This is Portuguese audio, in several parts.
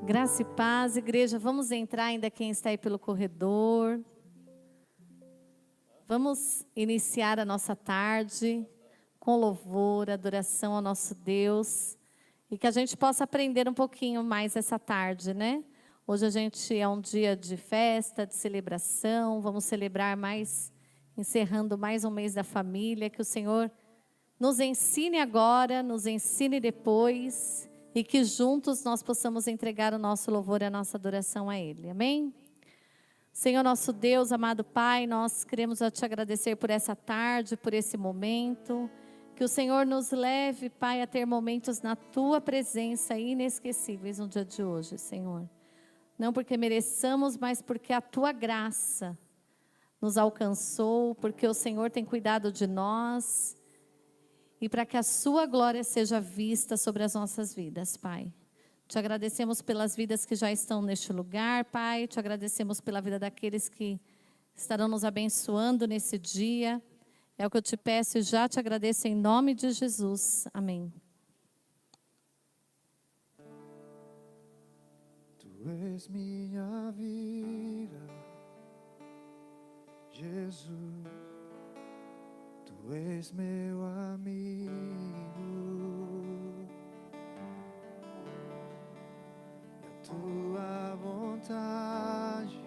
Graça e paz, igreja. Vamos entrar ainda quem está aí pelo corredor. Vamos iniciar a nossa tarde com louvor, adoração ao nosso Deus. E que a gente possa aprender um pouquinho mais essa tarde, né? Hoje a gente é um dia de festa, de celebração. Vamos celebrar mais, encerrando mais um mês da família. Que o Senhor nos ensine agora, nos ensine depois. E que juntos nós possamos entregar o nosso louvor e a nossa adoração a Ele. Amém? Senhor nosso Deus, amado Pai, nós queremos te agradecer por essa tarde, por esse momento. Que o Senhor nos leve, Pai, a ter momentos na Tua presença inesquecíveis no dia de hoje, Senhor. Não porque mereçamos, mas porque a Tua graça nos alcançou, porque o Senhor tem cuidado de nós. E para que a sua glória seja vista sobre as nossas vidas, Pai. Te agradecemos pelas vidas que já estão neste lugar, Pai. Te agradecemos pela vida daqueles que estarão nos abençoando nesse dia. É o que eu te peço e já te agradeço em nome de Jesus. Amém. Tu és minha vida, Jesus. Tu és meu amigo, e a tua vontade,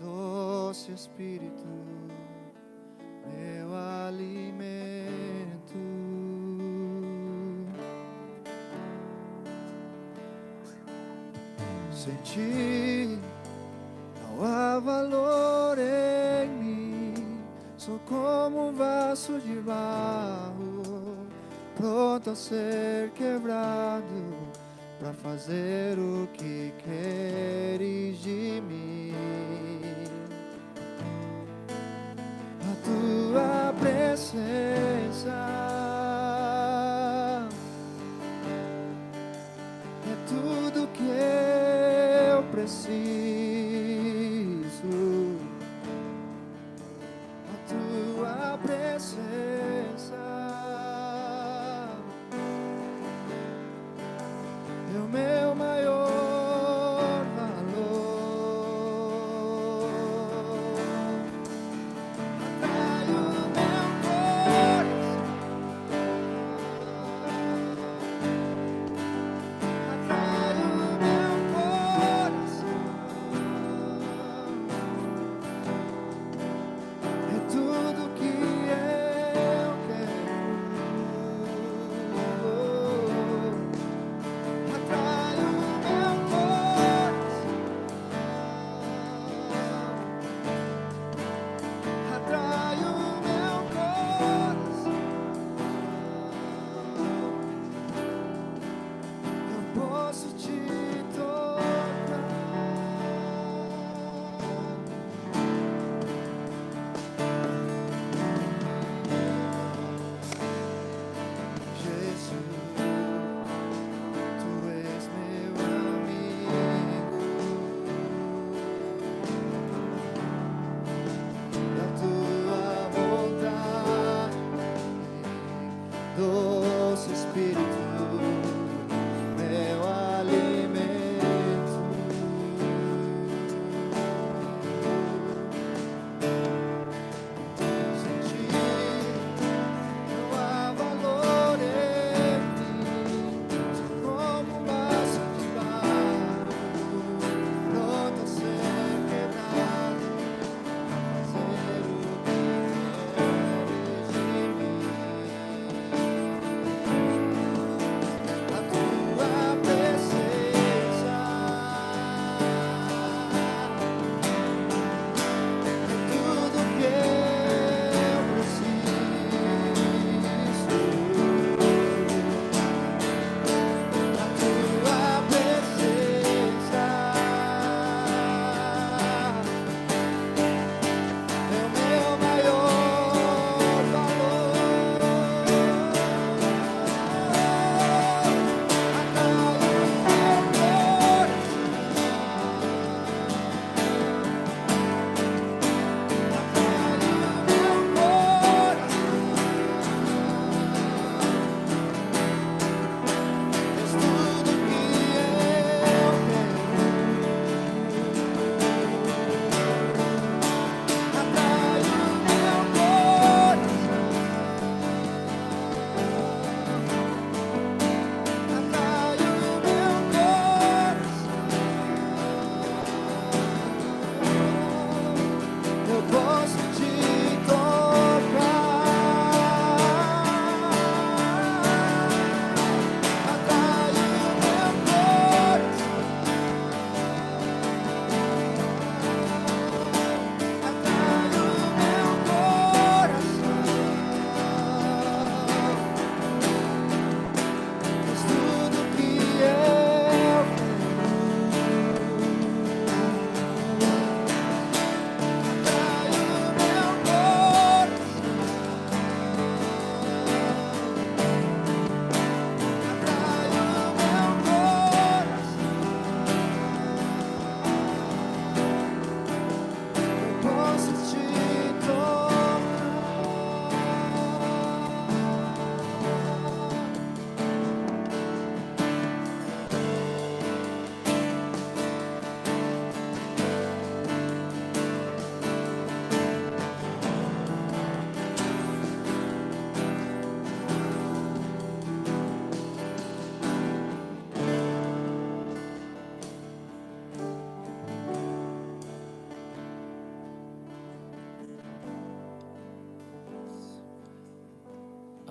doce Espírito, meu alimento. Sem ti não há valor em mim. Sou como um vaso de barro, pronto a ser quebrado, para fazer o que queres de mim. A tua presença é tudo que eu preciso. Presença é o meu maior valor.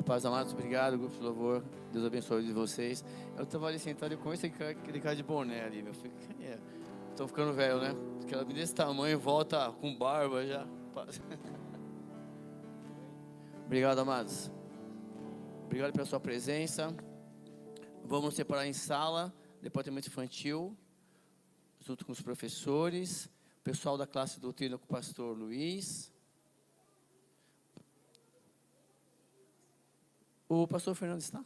Paz amados, obrigado, grupo de louvor. Deus abençoe de vocês. Eu estava ali sentado e comecei aquele cara de boné ali, meu filho. Estou ficando velho, né? Porque ela me desse tamanho, volta com barba já. Obrigado, amados. Obrigado pela sua presença. Vamos separar em sala, departamento infantil, junto com os professores, pessoal da classe doutrina com o pastor Luiz. O pastor Fernando está?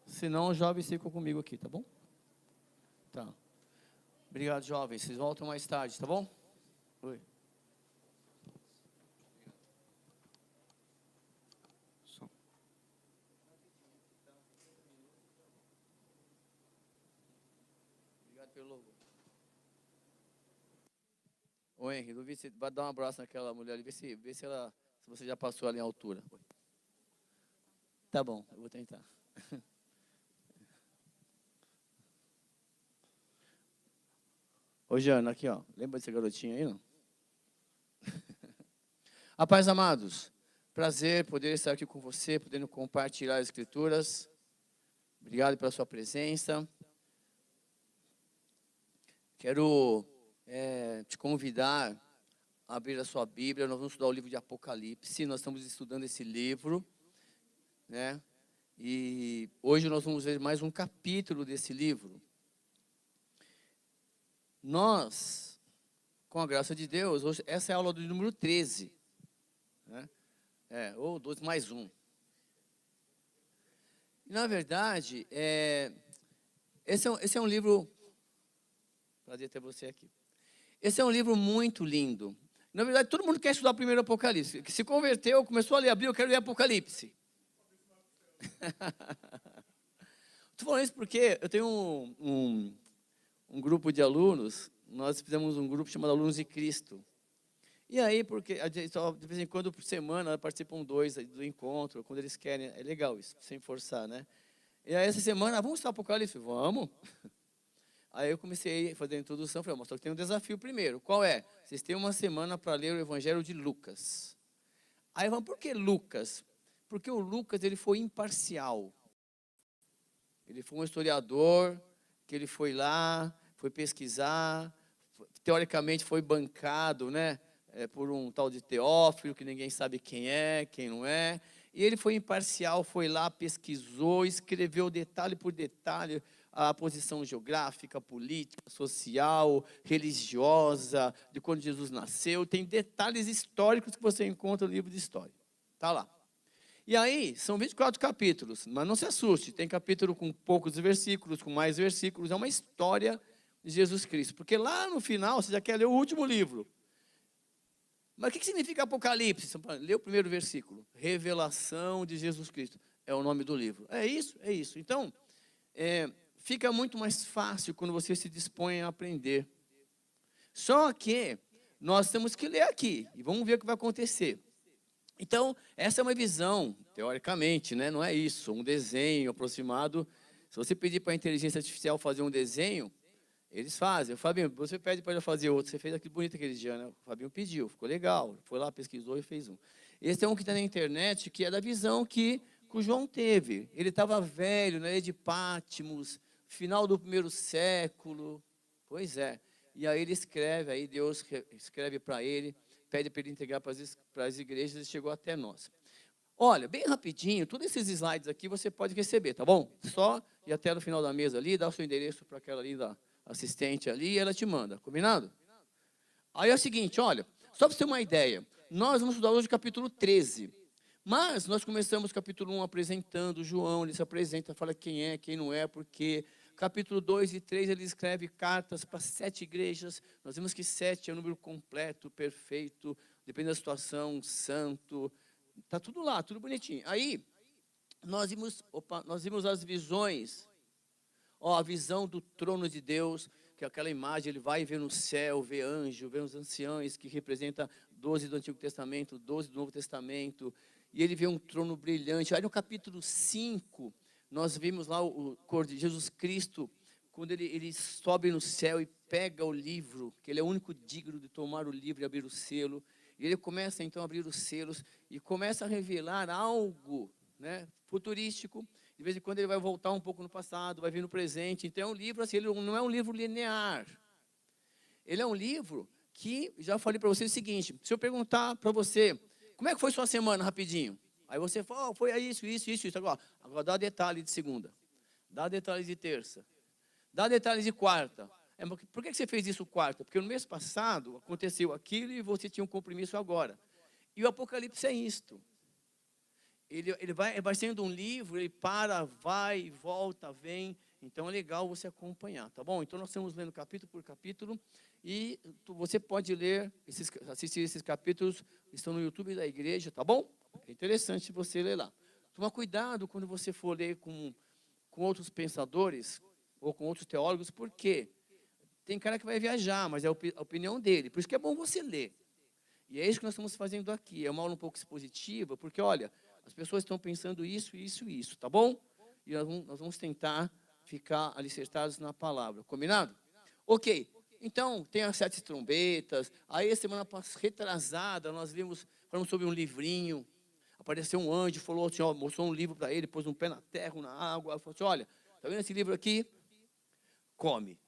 Se não, os jovens ficam comigo aqui, tá bom? Tá. Obrigado, jovens. Vocês voltam mais tarde, tá bom? Oi. Obrigado pelo louvor. Ô, Henrique, duvido você vai dar um abraço naquela mulher ali, vê se você já passou ali em altura. Oi. Tá bom, eu vou tentar. Ô, Jana, aqui, ó. Lembra desse garotinho aí, não? A paz, amados. Prazer poder estar aqui com você, podendo compartilhar as escrituras. Obrigado pela sua presença. Quero te convidar a abrir a sua Bíblia. Nós vamos estudar o livro de Apocalipse. Nós estamos estudando esse livro, né? E hoje nós vamos ver mais um capítulo desse livro. Nós, com a graça de Deus, hoje, essa é a aula do número 13, né? Ou 12 mais 1. E, na verdade, esse é um livro, prazer ter você aqui. Esse é um livro muito lindo. Na verdade, todo mundo quer estudar o primeiro Apocalipse. Que se converteu, começou a ler a Bíblia, eu quero ler Apocalipse. Estou falando isso porque eu tenho um grupo de alunos, nós fizemos um grupo chamado Alunos de Cristo. E aí, porque de vez em quando, por semana, participam 2 do encontro, quando eles querem, é legal isso, sem forçar, né? E aí, essa semana, vamos estudar Apocalipse? Vamos. Aí eu comecei a fazer a introdução, falei, mas só que tem um desafio primeiro. Qual é? Vocês têm uma semana para ler o Evangelho de Lucas. Aí vamos, por que Lucas? Porque o Lucas, ele foi imparcial. Ele foi um historiador, que ele foi lá, foi pesquisar, teoricamente foi bancado, né, por um tal de Teófilo, que ninguém sabe quem é, quem não é. E ele foi imparcial, foi lá, pesquisou, escreveu detalhe por detalhe a posição geográfica, política, social, religiosa, de quando Jesus nasceu. Tem detalhes históricos que você encontra no livro de história. Está lá. E aí, são 24 capítulos, mas não se assuste, tem capítulo com poucos versículos, com mais versículos, é uma história de Jesus Cristo. Porque lá no final, você já quer ler o último livro. Mas o que significa Apocalipse? Lê o primeiro versículo. Revelação de Jesus Cristo. É o nome do livro. É isso, é isso. Então, fica muito mais fácil quando você se dispõe a aprender. Só que nós temos que ler aqui, e vamos ver o que vai acontecer. Então, essa é uma visão, teoricamente, né? Não é isso, um desenho aproximado. Se você pedir para a inteligência artificial fazer um desenho, eles fazem. O Fabinho, você pede para ele fazer outro, você fez aquele bonito aquele dia, né? O Fabinho pediu, ficou legal, foi lá, pesquisou e fez um. Esse é um que está na internet, que é da visão que o João teve. Ele estava velho, na ilha de Patmos, final do 1º século, pois é. E aí ele escreve, aí Deus escreve para ele, pede para ele entregar para as igrejas e chegou até nós. Olha, bem rapidinho, todos esses slides aqui você pode receber, tá bom? Só ir até no final da mesa ali, dá o seu endereço para aquela ali da assistente ali e ela te manda, combinado? Aí é o seguinte, olha, só para você ter uma ideia, nós vamos estudar hoje o capítulo 13, mas nós começamos o capítulo 1 apresentando João, ele se apresenta, fala quem é, quem não é, porque... Capítulo 2 e 3, ele escreve cartas para 7 igrejas. Nós vimos que 7 é um número completo, perfeito, depende da situação, santo. Está tudo lá, tudo bonitinho. Aí, nós vimos as visões. A visão do trono de Deus, que é aquela imagem, ele vai ver no céu, vê anjo, vê os anciãos, que representa 12 do Antigo Testamento, 12 do Novo Testamento. E ele vê um trono brilhante. Aí no capítulo 5... nós vimos lá o cor de Jesus Cristo, quando ele sobe no céu e pega o livro, que ele é o único digno de tomar o livro e abrir o selo. E ele começa então a abrir os selos e começa a revelar algo né, futurístico. De vez em quando ele vai voltar um pouco no passado, vai vir no presente. Então é um livro assim, ele não é um livro linear. Ele é um livro que, já falei para você o seguinte, se eu perguntar para você, como é que foi sua semana, rapidinho? Aí você fala, oh, foi isso. Agora dá detalhe de segunda, dá detalhe de terça, dá detalhe de quarta. Por que você fez isso quarta? Porque no mês passado aconteceu aquilo e você tinha um compromisso agora. E o Apocalipse é isto. Ele vai sendo um livro, ele para, vai, volta, vem. Então é legal você acompanhar, tá bom? Então nós estamos lendo capítulo por capítulo e você pode ler, assistir esses capítulos, estão no YouTube da igreja, tá bom? É interessante você ler lá. Toma cuidado quando você for ler com outros pensadores ou com outros teólogos, porque tem cara que vai viajar, mas é a opinião dele. Por isso que é bom você ler. E é isso que nós estamos fazendo aqui. É uma aula um pouco expositiva, porque, olha, as pessoas estão pensando isso, tá bom? E nós vamos tentar ficar alicerçados na palavra. Combinado? Ok. Então, tem as 7 trombetas. Aí, semana retrasada, nós falamos sobre um livrinho. Apareceu um anjo, falou assim, ó, mostrou um livro para ele, pôs um pé na terra, na água. Falou assim, olha, está vendo esse livro aqui? Come.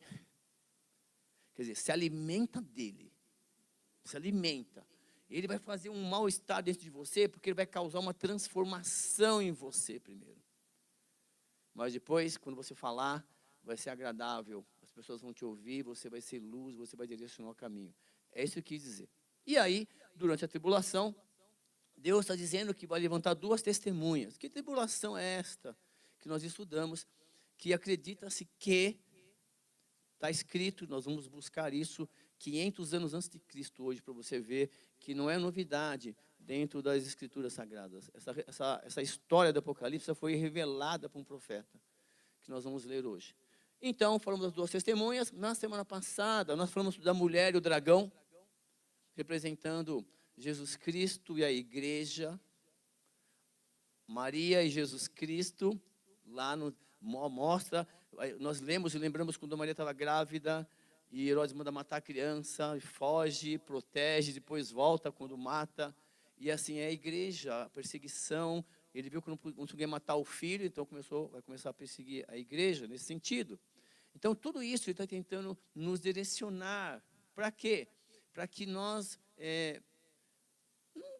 Quer dizer, se alimenta dele. Se alimenta. Ele vai fazer um mal-estar dentro de você, porque ele vai causar uma transformação em você primeiro. Mas depois, quando você falar, vai ser agradável. As pessoas vão te ouvir, você vai ser luz, você vai direcionar o caminho. É isso que eu quis dizer. E aí, durante a tribulação, Deus está dizendo que vai levantar 2 testemunhas. Que tribulação é esta que nós estudamos, que acredita-se que está escrito, nós vamos buscar isso 500 anos antes de Cristo hoje, para você ver que não é novidade dentro das Escrituras Sagradas. Essa história do Apocalipse foi revelada por um profeta, que nós vamos ler hoje. Então, falamos das 2 testemunhas. Na semana passada, nós falamos da mulher e o dragão, representando Jesus Cristo e a igreja. Maria e Jesus Cristo, lá mostra, nós lemos e lembramos quando Maria estava grávida, e Herodes manda matar a criança, foge, protege, depois volta quando mata. E assim é a igreja, a perseguição. Ele viu que não conseguia matar o filho, então vai começar a perseguir a igreja nesse sentido. Então, tudo isso ele está tentando nos direcionar. Para quê? Para que nós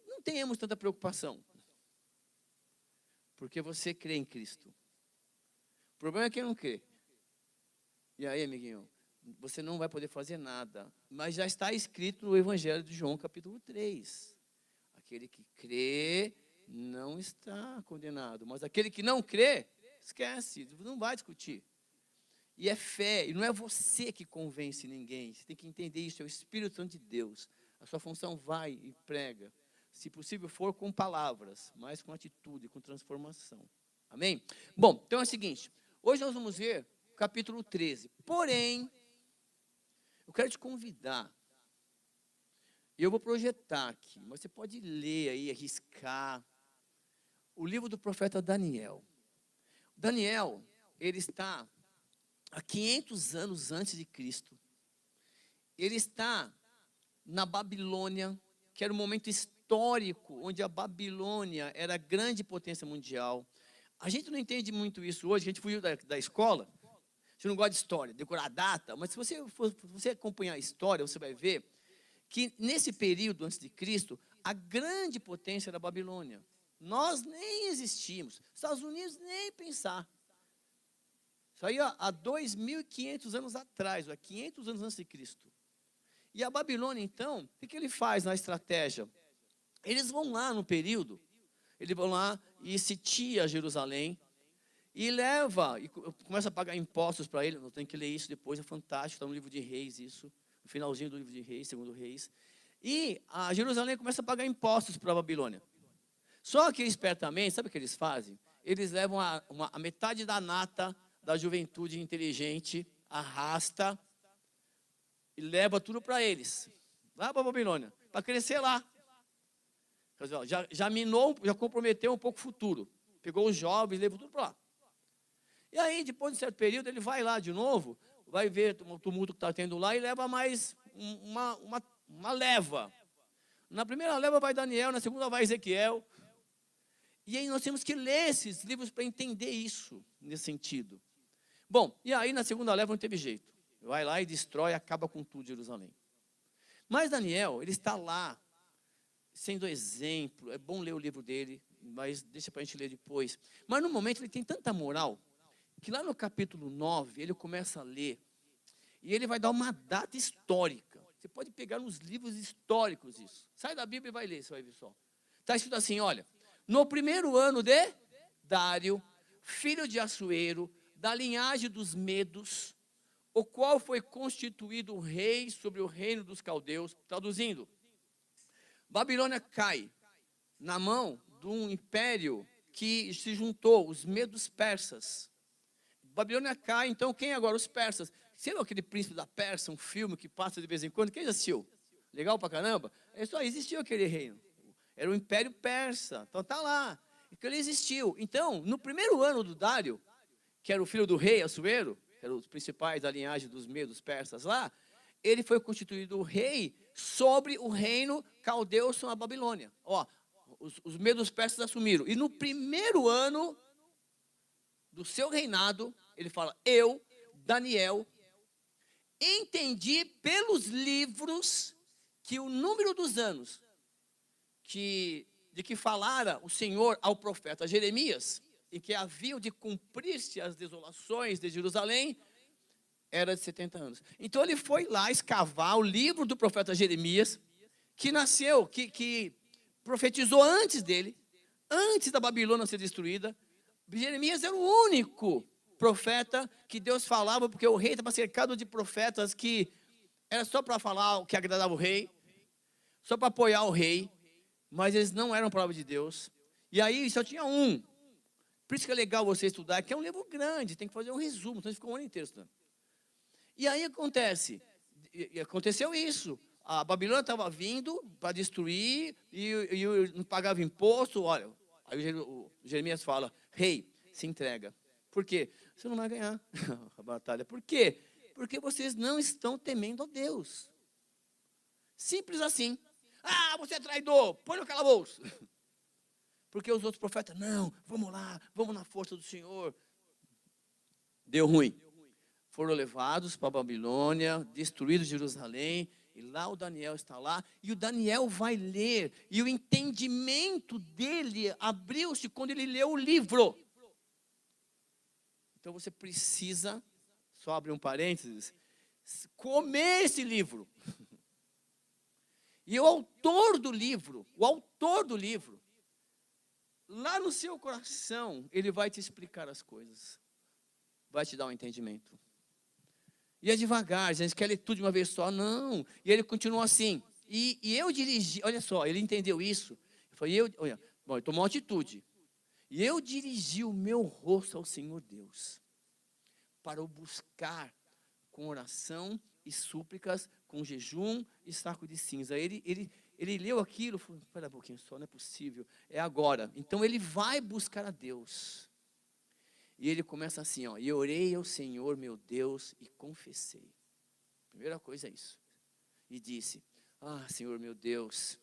não tenhamos tanta preocupação. Porque você crê em Cristo. O problema é quem não crê. E aí, amiguinho? Você não vai poder fazer nada. Mas já está escrito no Evangelho de João, capítulo 3. Aquele que crê não está condenado. Mas aquele que não crê, esquece, não vai discutir. E é fé, e não é você que convence ninguém. Você tem que entender isso, é o Espírito Santo de Deus. A sua função vai e prega. Se possível for com palavras, mas com atitude, com transformação. Amém? Bom, então é o seguinte. Hoje nós vamos ver o capítulo 13. Porém, eu quero te convidar. Eu vou projetar aqui, mas você pode ler aí, arriscar. O livro do profeta Daniel. Daniel, ele está há 500 anos antes de Cristo. Ele está na Babilônia, que era um momento histórico, onde a Babilônia era a grande potência mundial. A gente não entende muito isso hoje, a gente fugiu da escola. Você não gosta de história, decorar a data, mas se você acompanhar a história, você vai ver que nesse período antes de Cristo, a grande potência era a Babilônia. Nós nem existíamos, Estados Unidos nem pensar. Isso aí há 2.500 anos atrás, há 500 anos antes de Cristo. E a Babilônia, então, o que ele faz na estratégia? Eles vão lá no período, eles vão lá e sitia Jerusalém, e leva, e começa a pagar impostos para ele. Não tem que ler isso depois, é fantástico, está no livro de Reis isso, no finalzinho do livro de Reis, segundo Reis. E a Jerusalém começa a pagar impostos para a Babilônia. Só que espertamente, sabe o que eles fazem? Eles levam a metade da nata da juventude inteligente, arrasta e leva tudo para eles, lá para a Babilônia, para crescer lá. Quer dizer, já minou, já comprometeu um pouco o futuro. Pegou os jovens, levou tudo para lá. E aí, depois de um certo período, ele vai lá de novo, vai ver o tumulto que está tendo lá e leva mais uma leva. Na primeira leva vai Daniel, na segunda vai Ezequiel. E aí nós temos que ler esses livros para entender isso, nesse sentido. Bom, e aí na segunda leva não teve jeito. Vai lá e destrói, acaba com tudo Jerusalém. Mas Daniel, ele está lá, sendo exemplo. É bom ler o livro dele, mas deixa para a gente ler depois. Mas no momento ele tem tanta moral, que lá no capítulo 9, ele começa a ler, e ele vai dar uma data histórica. Você pode pegar nos livros históricos isso. Sai da Bíblia e vai ler, você vai ver só. Está escrito assim, olha, no primeiro ano de Dário, filho de Assuero, da linhagem dos Medos, o qual foi constituído rei sobre o reino dos caldeus, traduzindo, Babilônia cai na mão de um império que se juntou, os Medos persas. Babilônia cai, então quem agora? Os persas. Você viu aquele Príncipe da Pérsia, um filme que passa de vez em quando? Quem já assistiu? Legal pra caramba? É só, existiu aquele reino. Era o Império Persa. Então tá lá. Então ele existiu. Então, no primeiro ano do Dário, que era o filho do rei Assuero, que eram os principais da linhagem dos Medos persas lá, ele foi constituído rei sobre o reino caldeu, são a Babilônia. Ó, os Medos persas assumiram. E no primeiro ano do seu reinado, ele fala, eu, Daniel, entendi pelos livros que o número dos anos de que falara o Senhor ao profeta Jeremias, e que haviam de cumprir-se as desolações de Jerusalém, era de 70 anos. Então ele foi lá escavar o livro do profeta Jeremias, que nasceu, que profetizou antes dele, antes da Babilônia ser destruída. Jeremias era o único profeta que Deus falava, porque o rei estava cercado de profetas que era só para falar o que agradava o rei, só para apoiar o rei, mas eles não eram palavra de Deus. E aí só tinha um. Por isso que é legal você estudar, que é um livro grande, tem que fazer um resumo, então você fica um ano inteiro estudando. E aí aconteceu isso. A Babilônia estava vindo para destruir e não pagava imposto. Olha, aí o Jeremias fala, rei, se entrega. Por quê? Você não vai ganhar a batalha. Por quê? Porque vocês não estão temendo a Deus. Simples assim. Ah, você é traidor, põe no calabouço. Porque os outros profetas, não, vamos lá, vamos na força do Senhor. Deu ruim. Foram levados para a Babilônia, destruídos Jerusalém, e lá o Daniel está lá, e o Daniel vai ler, e o entendimento dele abriu-se quando ele leu o livro. Então você precisa, só abrir um parênteses, comer esse livro. E o autor do livro, lá no seu coração, ele vai te explicar as coisas, vai te dar um entendimento. E é devagar, a gente quer ler tudo de uma vez só, não. E ele continua assim. E eu dirigi, olha só, ele entendeu isso. Ele tomou uma atitude. E eu dirigi o meu rosto ao Senhor Deus, para o buscar com oração e súplicas, com jejum e saco de cinza. Ele leu aquilo, falou, espera um pouquinho só, não é possível, é agora. Então ele vai buscar a Deus. E ele começa assim, ó, e orei ao Senhor meu Deus e confessei. Primeira coisa é isso. E disse, Senhor meu Deus,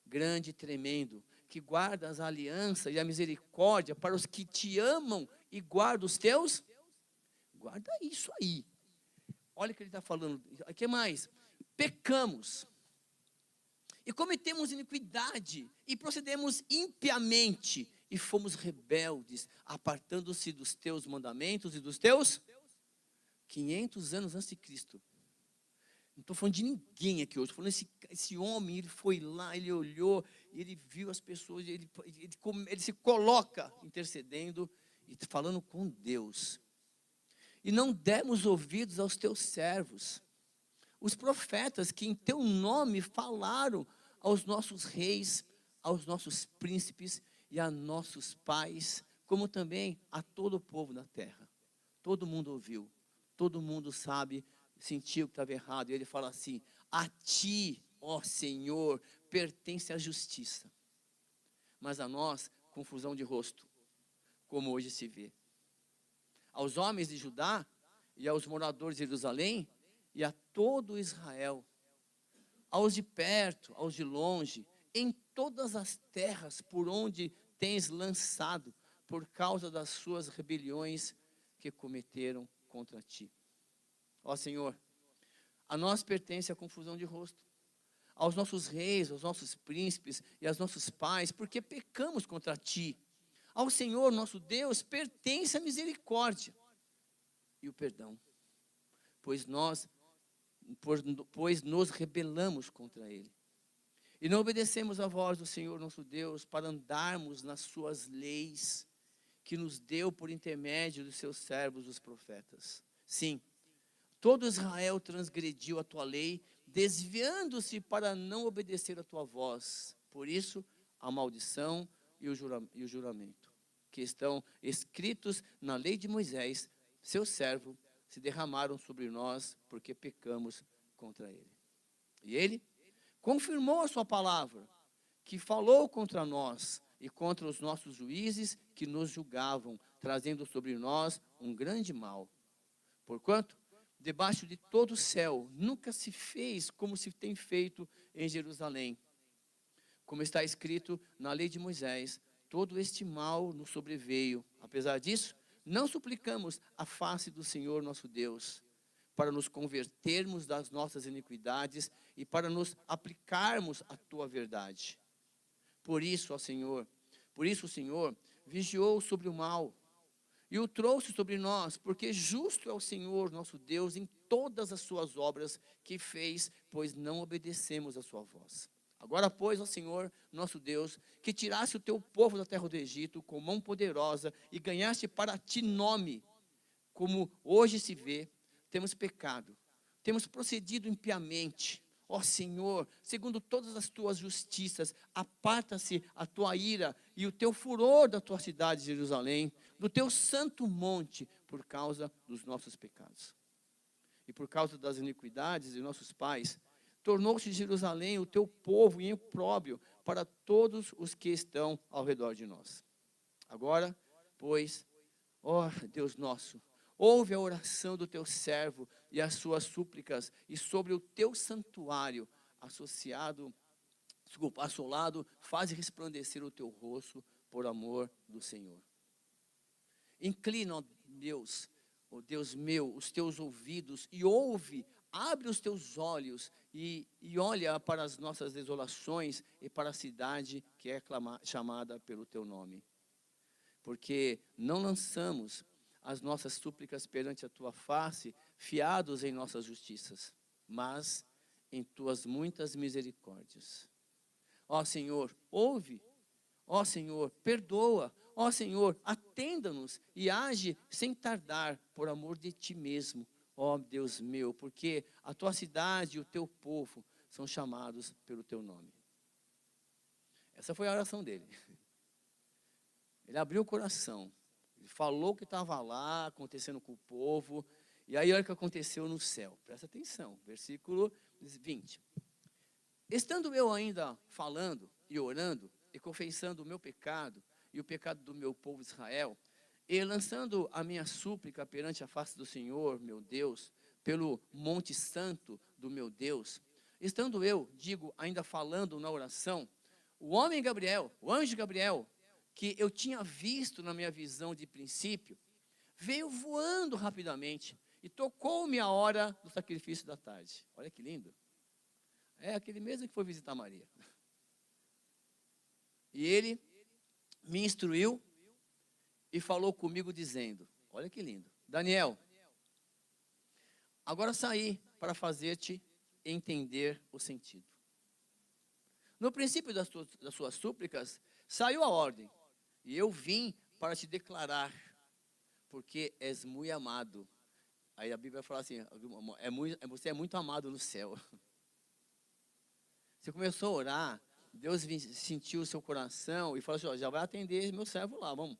grande e tremendo, que guardas a aliança e a misericórdia para os que te amam e guardam os teus. Guarda isso aí. Olha o que ele está falando. O que mais? Pecamos. E cometemos iniquidade e procedemos impiamente e fomos rebeldes, apartando-se dos teus mandamentos e dos teus 500 anos antes de Cristo. Não estou falando de ninguém aqui hoje, estou falando esse homem, ele foi lá, ele olhou, ele viu as pessoas, ele se coloca intercedendo e falando com Deus. E não demos ouvidos aos teus servos, os profetas que em teu nome falaram aos nossos reis, aos nossos príncipes e a nossos pais, como também a todo o povo da terra. Todo mundo ouviu, todo mundo sabe, sentiu que estava errado. E ele fala assim, a ti, ó Senhor, pertence a justiça, mas a nós, confusão de rosto, como hoje se vê. Aos homens de Judá e aos moradores de Jerusalém e a todo Israel, aos de perto, aos de longe, em todas as terras por onde tens lançado por causa das suas rebeliões que cometeram contra ti. Ó Senhor, a nós pertence a confusão de rosto, aos nossos reis, aos nossos príncipes e aos nossos pais, porque pecamos contra ti. Ao Senhor, nosso Deus, pertence a misericórdia e o perdão, pois nos rebelamos contra ele. E não obedecemos a voz do Senhor, nosso Deus, para andarmos nas suas leis, que nos deu por intermédio dos seus servos, os profetas. Sim, todo Israel transgrediu a tua lei, desviando-se para não obedecer a tua voz. Por isso, a maldição e o juramento, que estão escritos na lei de Moisés, seu servo, se derramaram sobre nós, porque pecamos contra ele. E ele confirmou a sua palavra, que falou contra nós e contra os nossos juízes que nos julgavam, trazendo sobre nós um grande mal. Porquanto, debaixo de todo o céu, nunca se fez como se tem feito em Jerusalém. Como está escrito na lei de Moisés, todo este mal nos sobreveio. Apesar disso, não suplicamos a face do Senhor nosso Deus, para nos convertermos das nossas iniquidades e para nos aplicarmos à tua verdade. Por isso, o Senhor vigiou sobre o mal e o trouxe sobre nós, porque justo é o Senhor nosso Deus em todas as suas obras que fez, pois não obedecemos a sua voz. Agora, pois, ó Senhor, nosso Deus, que tiraste o teu povo da terra do Egito com mão poderosa e ganhaste para ti nome, como hoje se vê, temos pecado, temos procedido impiamente. Ó Senhor, segundo todas as tuas justiças, aparta-se a tua ira e o teu furor da tua cidade, Jerusalém, do teu santo monte, por causa dos nossos pecados. E por causa das iniquidades de nossos pais, tornou-se Jerusalém o teu povo em opróbrio para todos os que estão ao redor de nós. Agora, pois, ó Deus nosso, ouve a oração do teu servo e as suas súplicas, e sobre o teu santuário assolado, faz resplandecer o teu rosto por amor do Senhor. Inclina, ó Deus meu, os teus ouvidos e ouve, abre os teus olhos e olha para as nossas desolações e para a cidade que é chamada pelo teu nome. Porque não lançamos as nossas súplicas perante a tua face, fiados em nossas justiças, mas em tuas muitas misericórdias. Ó Senhor, ouve. Ó Senhor, perdoa. Ó Senhor, atenda-nos e age sem tardar, por amor de ti mesmo, ó Deus meu, porque a tua cidade e o teu povo são chamados pelo teu nome. Essa foi a oração dele. Ele abriu o coração. Ele falou o que estava lá, acontecendo com o povo. E aí, olha o que aconteceu no céu. Presta atenção, versículo 20. Estando eu ainda falando e orando, e confessando o meu pecado, e o pecado do meu povo Israel, e lançando a minha súplica perante a face do Senhor, meu Deus, pelo monte santo do meu Deus, estando eu, ainda falando na oração, o anjo Gabriel, que eu tinha visto na minha visão de princípio, veio voando rapidamente e tocou-me a hora do sacrifício da tarde. Olha que lindo. É aquele mesmo que foi visitar Maria. E ele me instruiu e falou comigo dizendo, olha que lindo, Daniel, agora saí para fazer-te entender o sentido. No princípio das suas súplicas, saiu a ordem, e eu vim para te declarar, porque és muito amado. Aí a Bíblia fala assim, você é muito amado no céu. Você começou a orar, Deus sentiu o seu coração e falou assim, ó, já vai atender meu servo lá, vamos.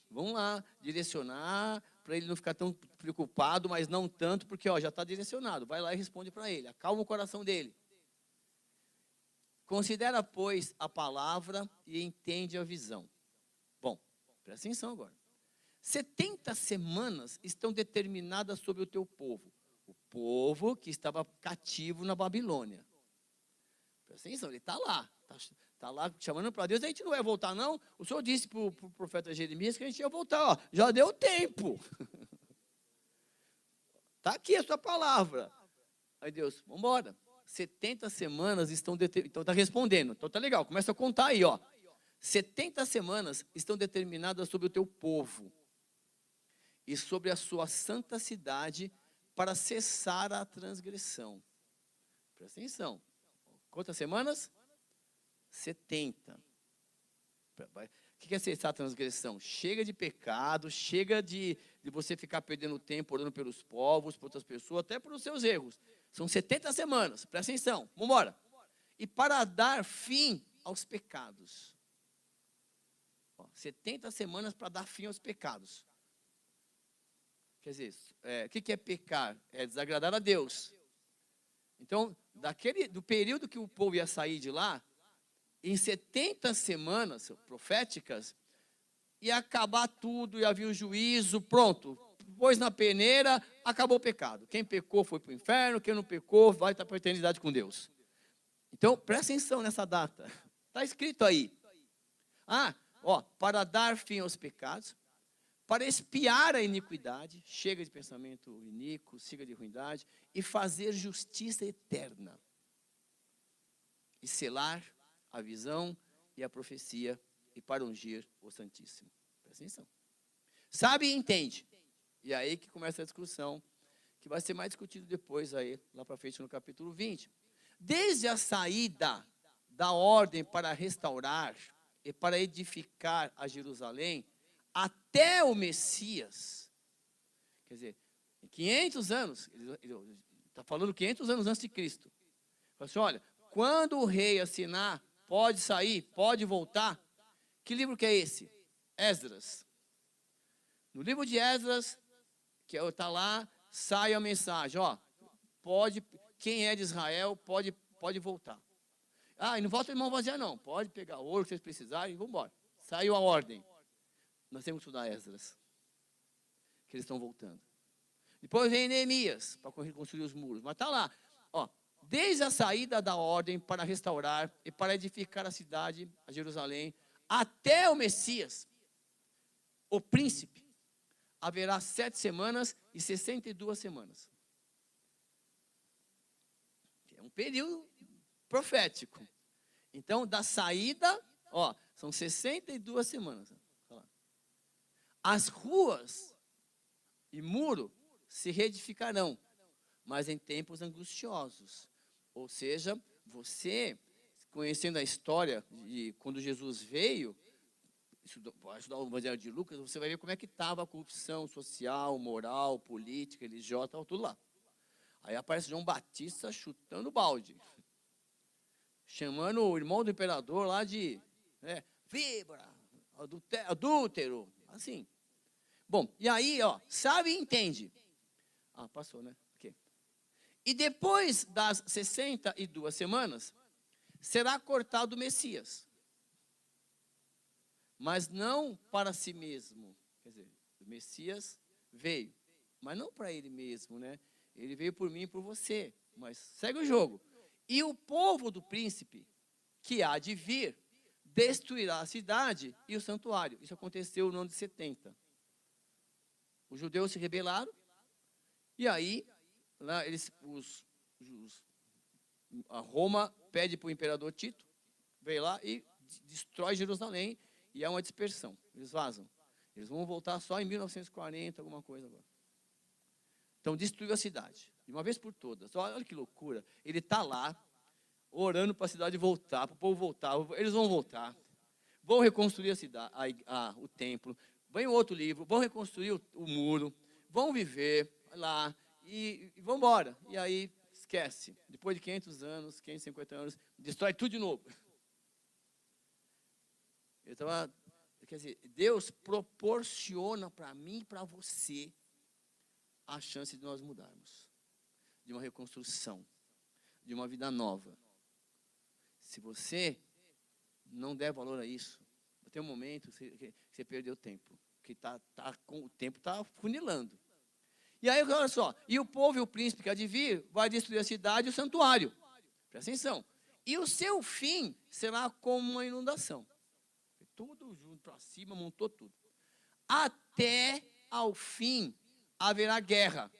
Vamos lá, direcionar, para ele não ficar tão preocupado, mas não tanto, porque ó, já está direcionado. Vai lá e responde para ele, acalma o coração dele. Considera, pois, a palavra e entende a visão. Bom, presta atenção agora. 70 semanas estão determinadas sobre o teu povo. O povo que estava cativo na Babilônia. Presta atenção, ele está lá. Está lá chamando para Deus, a gente não vai voltar, não. O Senhor disse para o profeta Jeremias que a gente ia voltar. Ó, já deu tempo. Está aqui a sua palavra. Aí Deus, vamos embora. 70 semanas estão determinadas. Então está respondendo. Então está legal, começa a contar aí. Ó. 70 semanas estão determinadas sobre o teu povo e sobre a sua santa cidade para cessar a transgressão. Presta atenção. Quantas semanas? 70. O que é cessar a transgressão? Chega de pecado, chega de você ficar perdendo tempo orando pelos povos, por outras pessoas, até pelos seus erros. São 70 semanas, presta atenção, vamos embora. E para dar fim aos pecados. 70 semanas para dar fim aos pecados. Quer dizer, o que é pecar? É desagradar a Deus. Então, do período que o povo ia sair de lá, em 70 semanas proféticas, ia acabar tudo, ia vir o juízo, pronto. Pôs na peneira, acabou o pecado. Quem pecou foi para o inferno, quem não pecou vai estar para a eternidade com Deus. Então, presta atenção nessa data. Está escrito aí. Para dar fim aos pecados, para expiar a iniquidade, chega de pensamento iníquo, siga de ruindade, e fazer justiça eterna. E selar a visão e a profecia, e para ungir o Santíssimo. Presta atenção. Sabe e entende. E aí que começa a discussão, que vai ser mais discutido depois, aí, lá para frente no capítulo 20. Desde a saída da ordem para restaurar e para edificar a Jerusalém, até o Messias, quer dizer, em 500 anos, ele está falando 500 anos antes de Cristo. Fala assim, olha, quando o rei assinar, pode sair, pode voltar. Que livro que é esse? Esdras. No livro de Esdras, que está lá, sai a mensagem, quem é de Israel pode voltar. E não volta de mão vazia não, pode pegar ouro que vocês precisarem e vamos embora. Saiu a ordem. Nós temos que estudar Esdras, que eles estão voltando. Depois vem Neemias, para reconstruir os muros. Mas está lá, desde a saída da ordem para restaurar e para edificar a cidade, a Jerusalém, até o Messias, o príncipe, haverá 7 semanas e 62 semanas. É um período profético. Então, da saída, são 62 semanas. As ruas e muro se reedificarão, mas em tempos angustiosos. Ou seja, você, conhecendo a história de quando Jesus veio, vai estudar o Evangelho de Lucas, você vai ver como é que estava a corrupção social, moral, política, religiosa, estava tudo lá. Aí aparece João Batista chutando balde, chamando o irmão do imperador lá de víbora, adúltero, assim. Bom, e aí, sabe e entende. Passou, né? Okay. E depois das 62 semanas, será cortado o Messias. Mas não para si mesmo. Quer dizer, o Messias veio, mas não para ele mesmo, né? Ele veio por mim e por você, mas segue o jogo. E o povo do príncipe, que há de vir, destruirá a cidade e o santuário. Isso aconteceu no ano de 70. Os judeus se rebelaram, e aí, lá, a Roma pede para o imperador Tito, veio lá e destrói Jerusalém, e há uma dispersão, eles vazam. Eles vão voltar só em 1940, alguma coisa agora. Então, destruiu a cidade, de uma vez por todas. Olha que loucura. Ele está lá, orando para a cidade voltar, para o povo voltar. Eles vão voltar, vão reconstruir a cidade, o templo. Vem outro livro, vão reconstruir o muro, vão viver lá e vão embora. E aí, esquece. Depois de 500 anos, 550 anos, destrói tudo de novo. Quer dizer, Deus proporciona para mim e para você a chance de nós mudarmos, de uma reconstrução, de uma vida nova. Se você não der valor a isso, vai ter um momento que você perdeu tempo, que o tempo está funilando. E aí, olha só, e o povo e o príncipe que há de vir vai destruir a cidade e o santuário. Presta atenção. E o seu fim será como uma inundação. Tudo junto para cima, montou tudo. Até ao fim haverá guerra.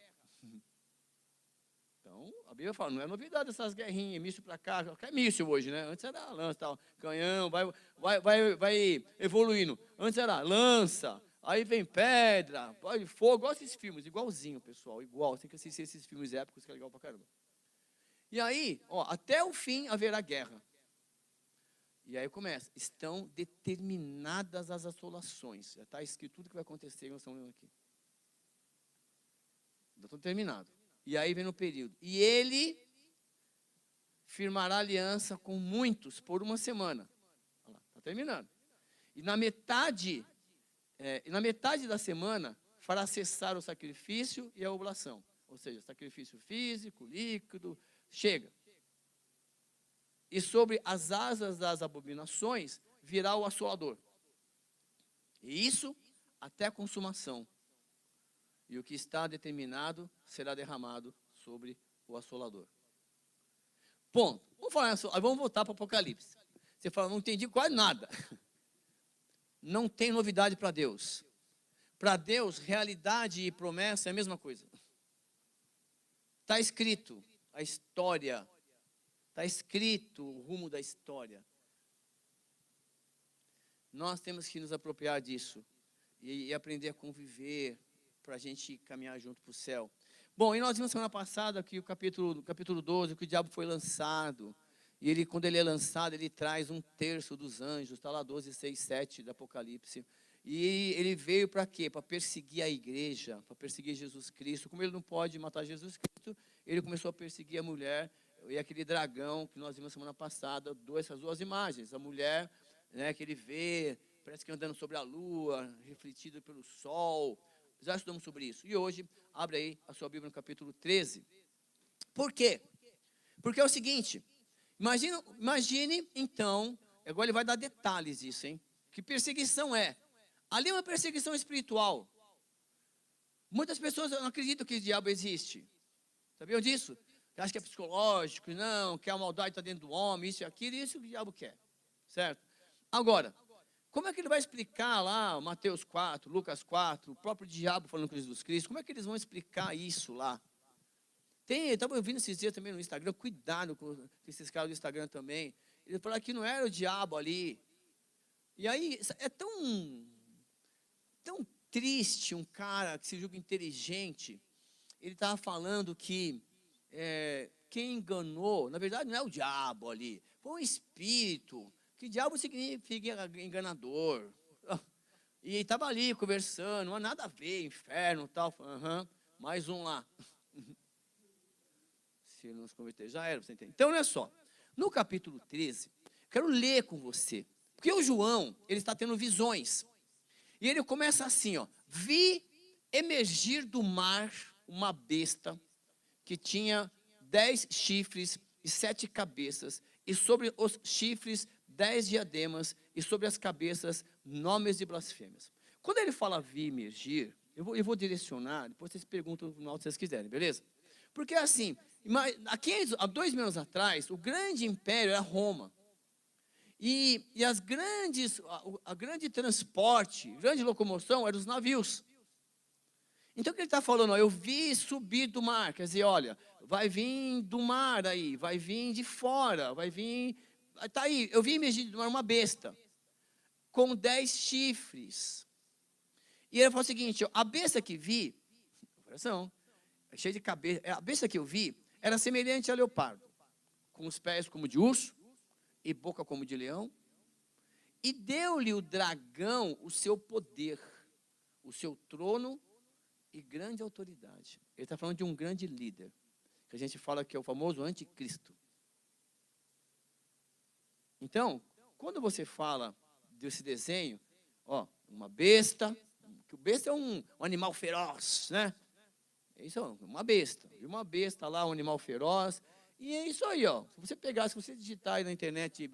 Então, a Bíblia fala, não é novidade essas guerrinhas, míssil para cá, é míssil hoje, né? Antes era lança, tal, canhão, vai evoluindo. Antes era lança, aí vem pedra, vai fogo, igual esses filmes, igualzinho, pessoal, igual. Tem que assistir esses filmes épicos que é legal pra caramba. E aí, ó, até o fim haverá guerra. E aí começa, estão determinadas as assolações. Já está escrito tudo que vai acontecer, nós estamos lendo aqui. Já estão terminados. E aí vem no período. E ele firmará aliança com muitos por uma semana. Olha lá, está terminando. E na metade da semana, fará cessar o sacrifício e a oblação. Ou seja, sacrifício físico, líquido, chega. E sobre as asas das abominações virá o assolador. E isso até a consumação. E o que está determinado será derramado sobre o assolador. Ponto. Vamos voltar para o Apocalipse. Você fala, não entendi quase nada. Não tem novidade para Deus. Para Deus, realidade e promessa é a mesma coisa. Está escrito a história. Está escrito o rumo da história. Nós temos que nos apropriar disso e aprender a conviver para a gente caminhar junto para o céu. Bom, e nós vimos semana passada que o capítulo 12, que o diabo foi lançado. E quando ele é lançado, ele traz 1/3 dos anjos. Está lá 12, 6, 7 do Apocalipse. E ele veio para quê? Para perseguir a igreja, para perseguir Jesus Cristo. Como ele não pode matar Jesus Cristo, ele começou a perseguir a mulher e aquele dragão que nós vimos semana passada, essas duas imagens. A mulher, né, que ele vê, parece que andando sobre a lua, refletida pelo sol. Já estudamos sobre isso. E hoje, abre aí a sua Bíblia no capítulo 13. Por quê? Porque é o seguinte, imagine então, agora ele vai dar detalhes disso, hein? Que perseguição é? Ali é uma perseguição espiritual. Muitas pessoas não acreditam que o diabo existe. Sabiam disso? Acho que é psicológico, não, que a maldade está dentro do homem, isso e aquilo, isso que o diabo quer. Certo? Agora, como é que ele vai explicar lá, Mateus 4, Lucas 4, o próprio diabo falando com Jesus Cristo, como é que eles vão explicar isso lá? Estava ouvindo esses dias também no Instagram, cuidado com esses caras do Instagram também. Ele falou que não era o diabo ali. E aí, é tão triste um cara que se julga inteligente. Ele estava falando que quem enganou, na verdade não é o diabo ali, foi um espírito, que diabo significa enganador. E estava ali conversando, não há nada a ver, inferno e tal. Mais um lá. Se ele não se converter, já era, você entende? Então, olha só, no capítulo 13, quero ler com você, porque o João, ele está tendo visões, e ele começa assim, ó, vi emergir do mar uma besta, que tinha 10 chifres e 7 cabeças, e sobre os chifres 10 diademas, e sobre as cabeças nomes de blasfêmias. Quando ele fala vi emergir, eu vou direcionar, depois vocês perguntam no final se vocês quiserem, beleza? Porque assim, há 2000 anos atrás, o grande império era Roma. E a grande transporte, grande locomoção eram os navios. Então o que ele está falando? Ó, eu vi subir do mar, quer dizer, olha, vai vir do mar aí, vai vir de fora, vai vir, está aí, eu vi emergir do mar uma besta, com 10 chifres. E ele falou o seguinte, ó, a besta que vi, coração, cheia de cabeça, a besta que eu vi era semelhante a leopardo, com os pés como de urso e boca como de leão, e deu-lhe o dragão o seu poder, o seu trono e grande autoridade. Ele está falando de um grande líder, que a gente fala que é o famoso anticristo. Então, quando você fala desse desenho, ó, uma besta, que o besta é um animal feroz, né? Isso é uma besta. E uma besta lá, um animal feroz. E é isso aí, ó. Se você digitar aí na internet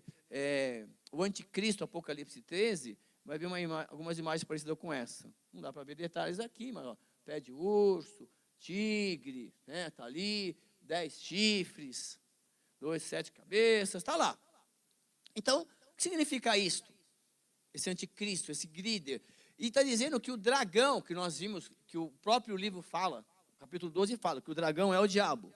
o anticristo Apocalipse 13, vai ver algumas imagens parecidas com essa. Não dá para ver detalhes aqui, mas ó, pé de urso, tigre, né, tá ali, 10 chifres. 2, 7 cabeças, está lá. Então, o que significa isto? Esse anticristo, esse líder. E está dizendo que o dragão, que nós vimos, que o próprio livro fala, capítulo 12 fala, que o dragão é o diabo,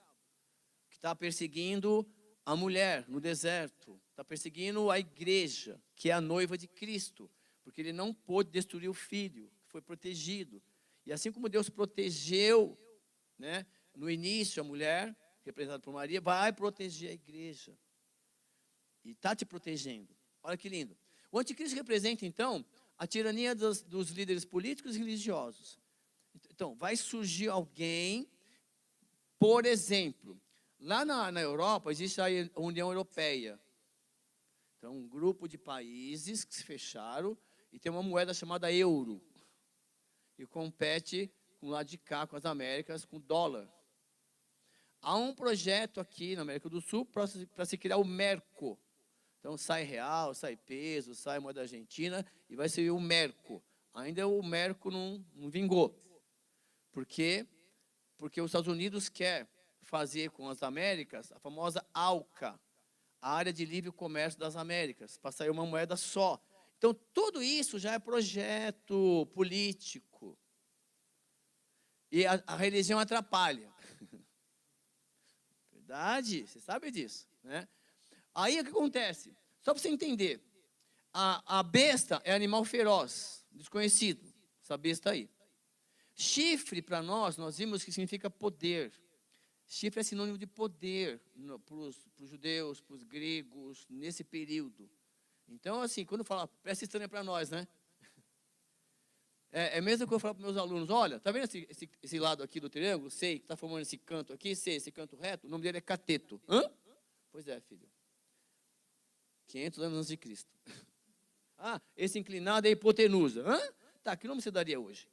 que está perseguindo a mulher no deserto, está perseguindo a igreja, que é a noiva de Cristo, porque ele não pôde destruir o filho, que foi protegido. E assim como Deus protegeu, né, no início a mulher, representada por Maria, vai proteger a igreja. E está te protegendo. Olha que lindo. O anticristo representa, então, a tirania dos líderes políticos e religiosos. Então, vai surgir alguém, por exemplo, lá na Europa existe a União Europeia. Então, um grupo de países que se fecharam e tem uma moeda chamada euro. E compete com o lado de cá, com as Américas, com o dólar. Há um projeto aqui na América do Sul para se criar o Merco. Então, sai real, sai peso, sai moeda argentina e vai ser o Merco. Ainda o Merco não vingou. Por quê? Porque os Estados Unidos quer fazer com as Américas a famosa ALCA, a Área de Livre Comércio das Américas, para sair uma moeda só. Então, tudo isso já é projeto político. E a religião atrapalha. Verdade? Você sabe disso, né? Aí o que acontece? Só para você entender, a besta é animal feroz, desconhecido, essa besta aí. Chifre, para nós vimos que significa poder. Chifre é sinônimo de poder para os judeus, para os gregos, nesse período. Então, assim, quando fala, parece estranho para nós, né? É mesmo que eu falo para meus alunos, olha, tá vendo esse lado aqui do triângulo? Sei, que está formando esse canto aqui, sei, esse canto reto, o nome dele é cateto. Hã? Pois é, filho. 500 anos antes de Cristo. Ah, esse inclinado é hipotenusa. Hã? Tá, que nome você daria hoje?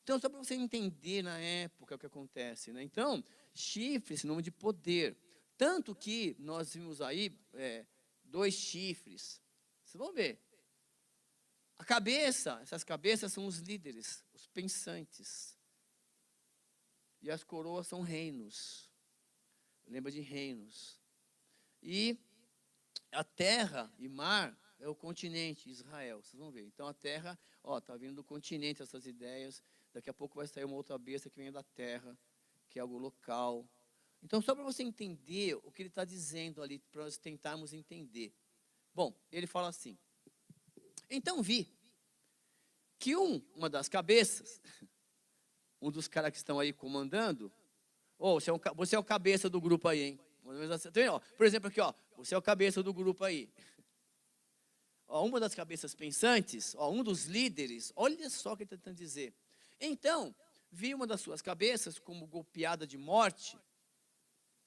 Então, só para você entender na época o que acontece, né? Então, chifre, esse nome de poder. Tanto que nós vimos aí 2 chifres. Vocês vão ver. A cabeça, essas cabeças são os líderes, os pensantes. E as coroas são reinos. Lembra de reinos. E a terra e mar é o continente, Israel. Vocês vão ver. Então a terra, está vindo do continente essas ideias. Daqui a pouco vai sair uma outra besta que vem da terra, que é algo local. Então, só para você entender o que ele está dizendo ali, para nós tentarmos entender. Bom, ele fala assim. Então vi que uma das cabeças, um dos caras que estão aí comandando, você é o cabeça do grupo aí, hein? Por exemplo, aqui, você é o cabeça do grupo aí. Uma das cabeças pensantes, um dos líderes, olha só o que ele está tentando dizer. Então, vi uma das suas cabeças como golpeada de morte,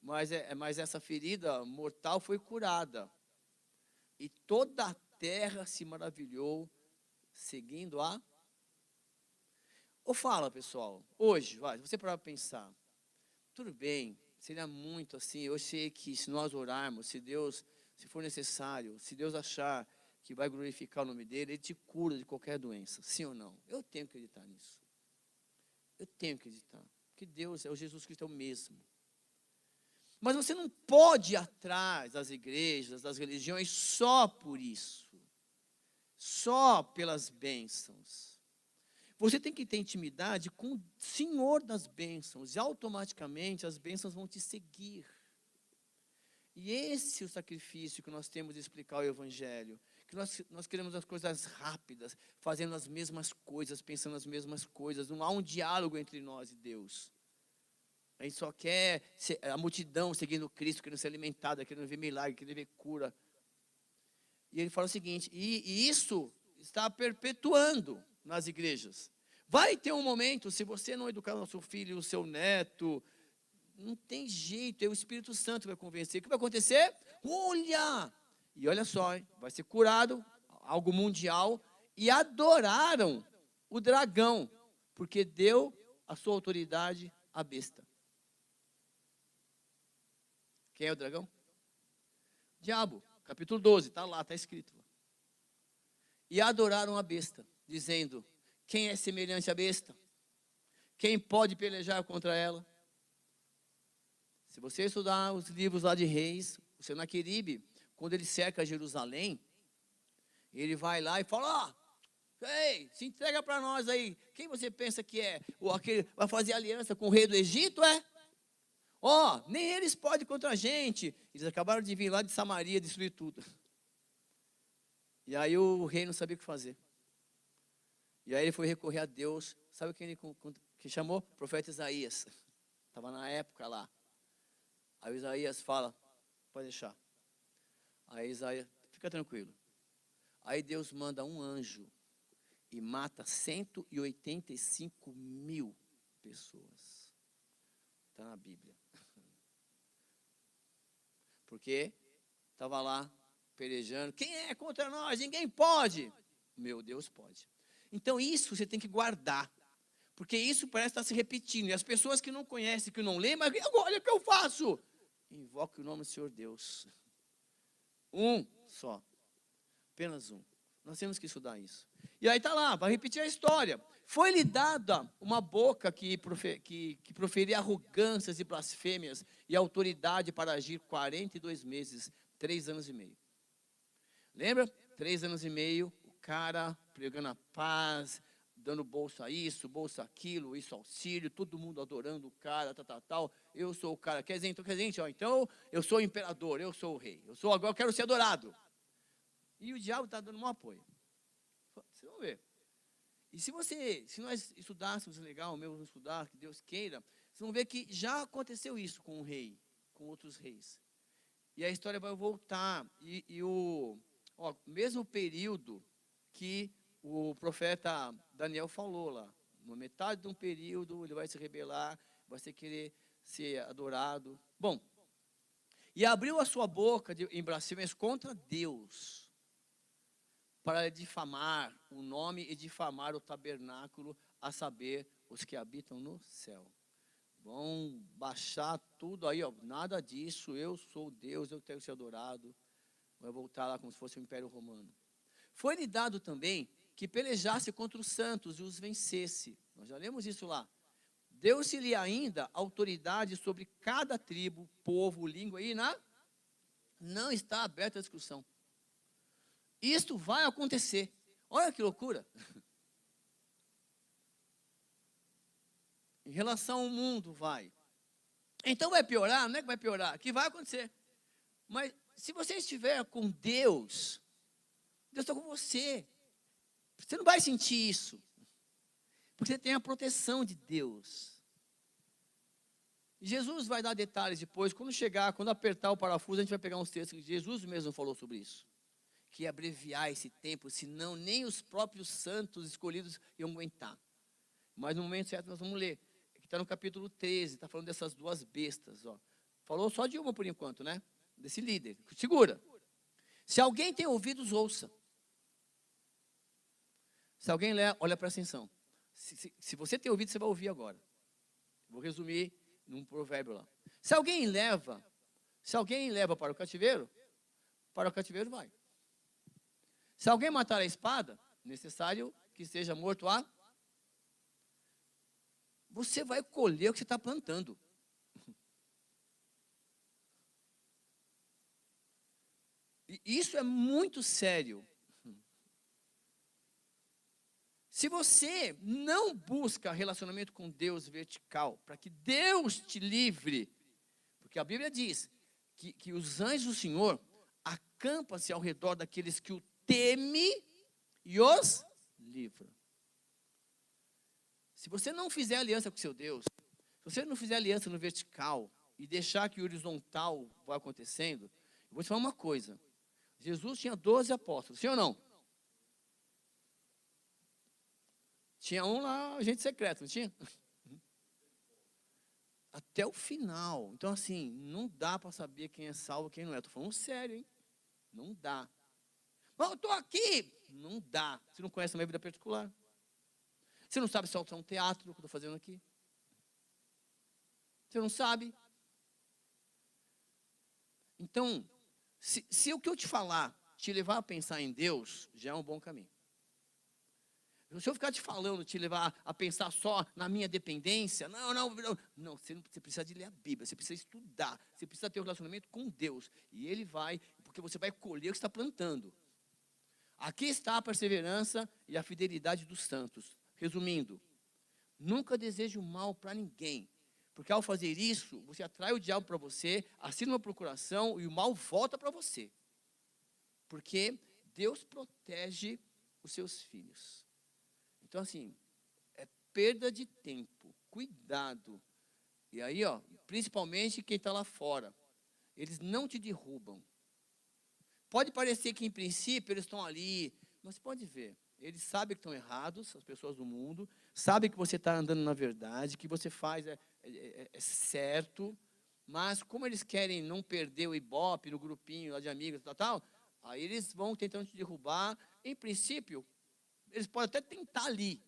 mas essa ferida mortal foi curada. E toda a terra se maravilhou, seguindo a... Ou fala, pessoal, hoje, você para pensar, tudo bem, seria muito assim, eu sei que se nós orarmos, se for necessário, se Deus achar que vai glorificar o nome dele, ele te cura de qualquer doença, sim ou não? Eu tenho que acreditar nisso. Eu tenho que acreditar, porque Deus é o Jesus Cristo é o mesmo. Mas você não pode ir atrás das igrejas, das religiões só por isso. Só pelas bênçãos. Você tem que ter intimidade com o Senhor das bênçãos. E automaticamente as bênçãos vão te seguir. E esse é o sacrifício que nós temos de explicar o Evangelho. Que nós queremos as coisas rápidas, fazendo as mesmas coisas, pensando as mesmas coisas. Não há um diálogo entre nós e Deus. A gente só quer a multidão seguindo Cristo, querendo ser alimentada, querendo ver milagre, querendo ver cura. E ele fala o seguinte, e isso está perpetuando nas igrejas. Vai ter um momento, se você não educar o seu filho, o seu neto, não tem jeito, é o Espírito Santo que vai convencer. O que vai acontecer? Olha! E olha só, vai ser curado, algo mundial, e adoraram o dragão, porque deu a sua autoridade à besta. Quem é o dragão? Diabo, capítulo 12, está lá, está escrito. E adoraram a besta, dizendo, quem é semelhante à besta? Quem pode pelejar contra ela? Se você estudar os livros lá de Reis, o Senaqueribe, quando ele cerca Jerusalém, ele vai lá e fala, ei, se entrega para nós aí. Quem você pensa que é? Ou aquele vai fazer aliança com o rei do Egito, é? Nem eles podem contra a gente. Eles acabaram de vir lá de Samaria destruir tudo. E aí o rei não sabia o que fazer. E aí ele foi recorrer a Deus. Sabe quem ele que chamou? O profeta Isaías. Estava na época lá. Aí o Isaías fala, pode deixar. Aí Isaías, fica tranquilo. Aí Deus manda um anjo e mata 185 mil pessoas. Está na Bíblia. Porque estava lá pelejando. Quem é contra nós? Ninguém pode. Meu Deus pode. Então isso você tem que guardar. Porque isso parece estar se repetindo. E as pessoas que não conhecem, que não leem, mas olha o que eu faço. Invoque o nome do Senhor Deus. Um só. Apenas um. Nós temos que estudar isso. E aí está lá, vai repetir a história. Foi-lhe dada uma boca que proferia arrogâncias e blasfêmias e autoridade para agir 42 meses, 3 anos e meio. Lembra? 3 anos e meio, o cara pregando a paz, dando bolsa a isso, bolsa aquilo, isso auxílio, todo mundo adorando o cara, tal. Eu sou o cara. Quer dizer, então eu sou o imperador, eu sou o rei. Agora eu quero ser adorado. E o diabo está dando um apoio. Vocês vão ver. E se nós estudássemos legal, mesmo estudar, que Deus queira, vocês vão ver que já aconteceu isso com o rei, com outros reis. E a história vai voltar. Mesmo período que o profeta Daniel falou lá, na metade de um período, ele vai se rebelar, vai querer ser adorado. Bom, e abriu a sua boca em blasfêmias contra Deus, para difamar o nome e difamar o tabernáculo, a saber, os que habitam no céu. Vão baixar tudo aí, nada disso, eu sou Deus, eu quero ser adorado. Vai voltar lá como se fosse o Império Romano. Foi-lhe dado também que pelejasse contra os santos e os vencesse. Nós já lemos isso lá. Deu-se-lhe ainda autoridade sobre cada tribo, povo, língua, e não está aberta a discussão. Isto vai acontecer. Olha que loucura. Em relação ao mundo, vai. Então vai piorar? Não é que vai piorar, que vai acontecer. Mas se você estiver com Deus, Deus está com você. Você não vai sentir isso. Porque você tem a proteção de Deus. Jesus vai dar detalhes depois. Quando apertar o parafuso, a gente vai pegar uns textos que Jesus mesmo falou sobre isso. Que ia abreviar esse tempo, senão nem os próprios santos escolhidos iam aguentar. Mas no momento certo nós vamos ler. Aqui está no capítulo 13, está falando dessas duas bestas. Falou só de uma por enquanto, né? Desse líder. Segura. Se alguém tem ouvidos, ouça. Se alguém lê, olha, presta atenção. Se você tem ouvido, você vai ouvir agora. Vou resumir num provérbio lá. Se alguém leva para o cativeiro vai. Se alguém matar a espada, necessário que seja morto você vai colher o que você está plantando. E isso é muito sério. Se você não busca relacionamento com Deus vertical, para que Deus te livre, porque a Bíblia diz que os anjos do Senhor acampam-se ao redor daqueles que o teme e os livra. Se você não fizer aliança com seu Deus, se você não fizer aliança no vertical e deixar que o horizontal vá acontecendo, eu vou te falar uma coisa. Jesus tinha 12 apóstolos, sim ou não? Tinha um lá, agente secreto, não tinha? Até o final. Então, assim, não dá para saber quem é salvo e quem não é. Estou falando sério, hein? Não dá. Mas eu estou aqui. Não dá. Você não conhece a minha vida particular. Você não sabe se é um teatro que eu estou fazendo aqui. Você não sabe. Então, se o que eu te falar te levar a pensar em Deus, já é um bom caminho. Se eu ficar te falando, te levar a pensar só na minha dependência, não, você precisa de ler a Bíblia, você precisa estudar, você precisa ter um relacionamento com Deus. E Ele vai, porque você vai colher o que está plantando. Aqui está a perseverança e a fidelidade dos santos. Resumindo, nunca deseje o mal para ninguém, porque ao fazer isso, você atrai o diabo para você, assina uma procuração e o mal volta para você. Porque Deus protege os seus filhos. Então, assim, é perda de tempo, cuidado. E aí, principalmente quem está lá fora, eles não te derrubam. Pode parecer que, em princípio, eles estão ali, mas você pode ver, eles sabem que estão errados, as pessoas do mundo, sabem que você está andando na verdade, que você faz é certo, mas como eles querem não perder o ibope no grupinho lá de amigos, tal, aí eles vão tentando te derrubar. Em princípio, eles podem até tentar ali,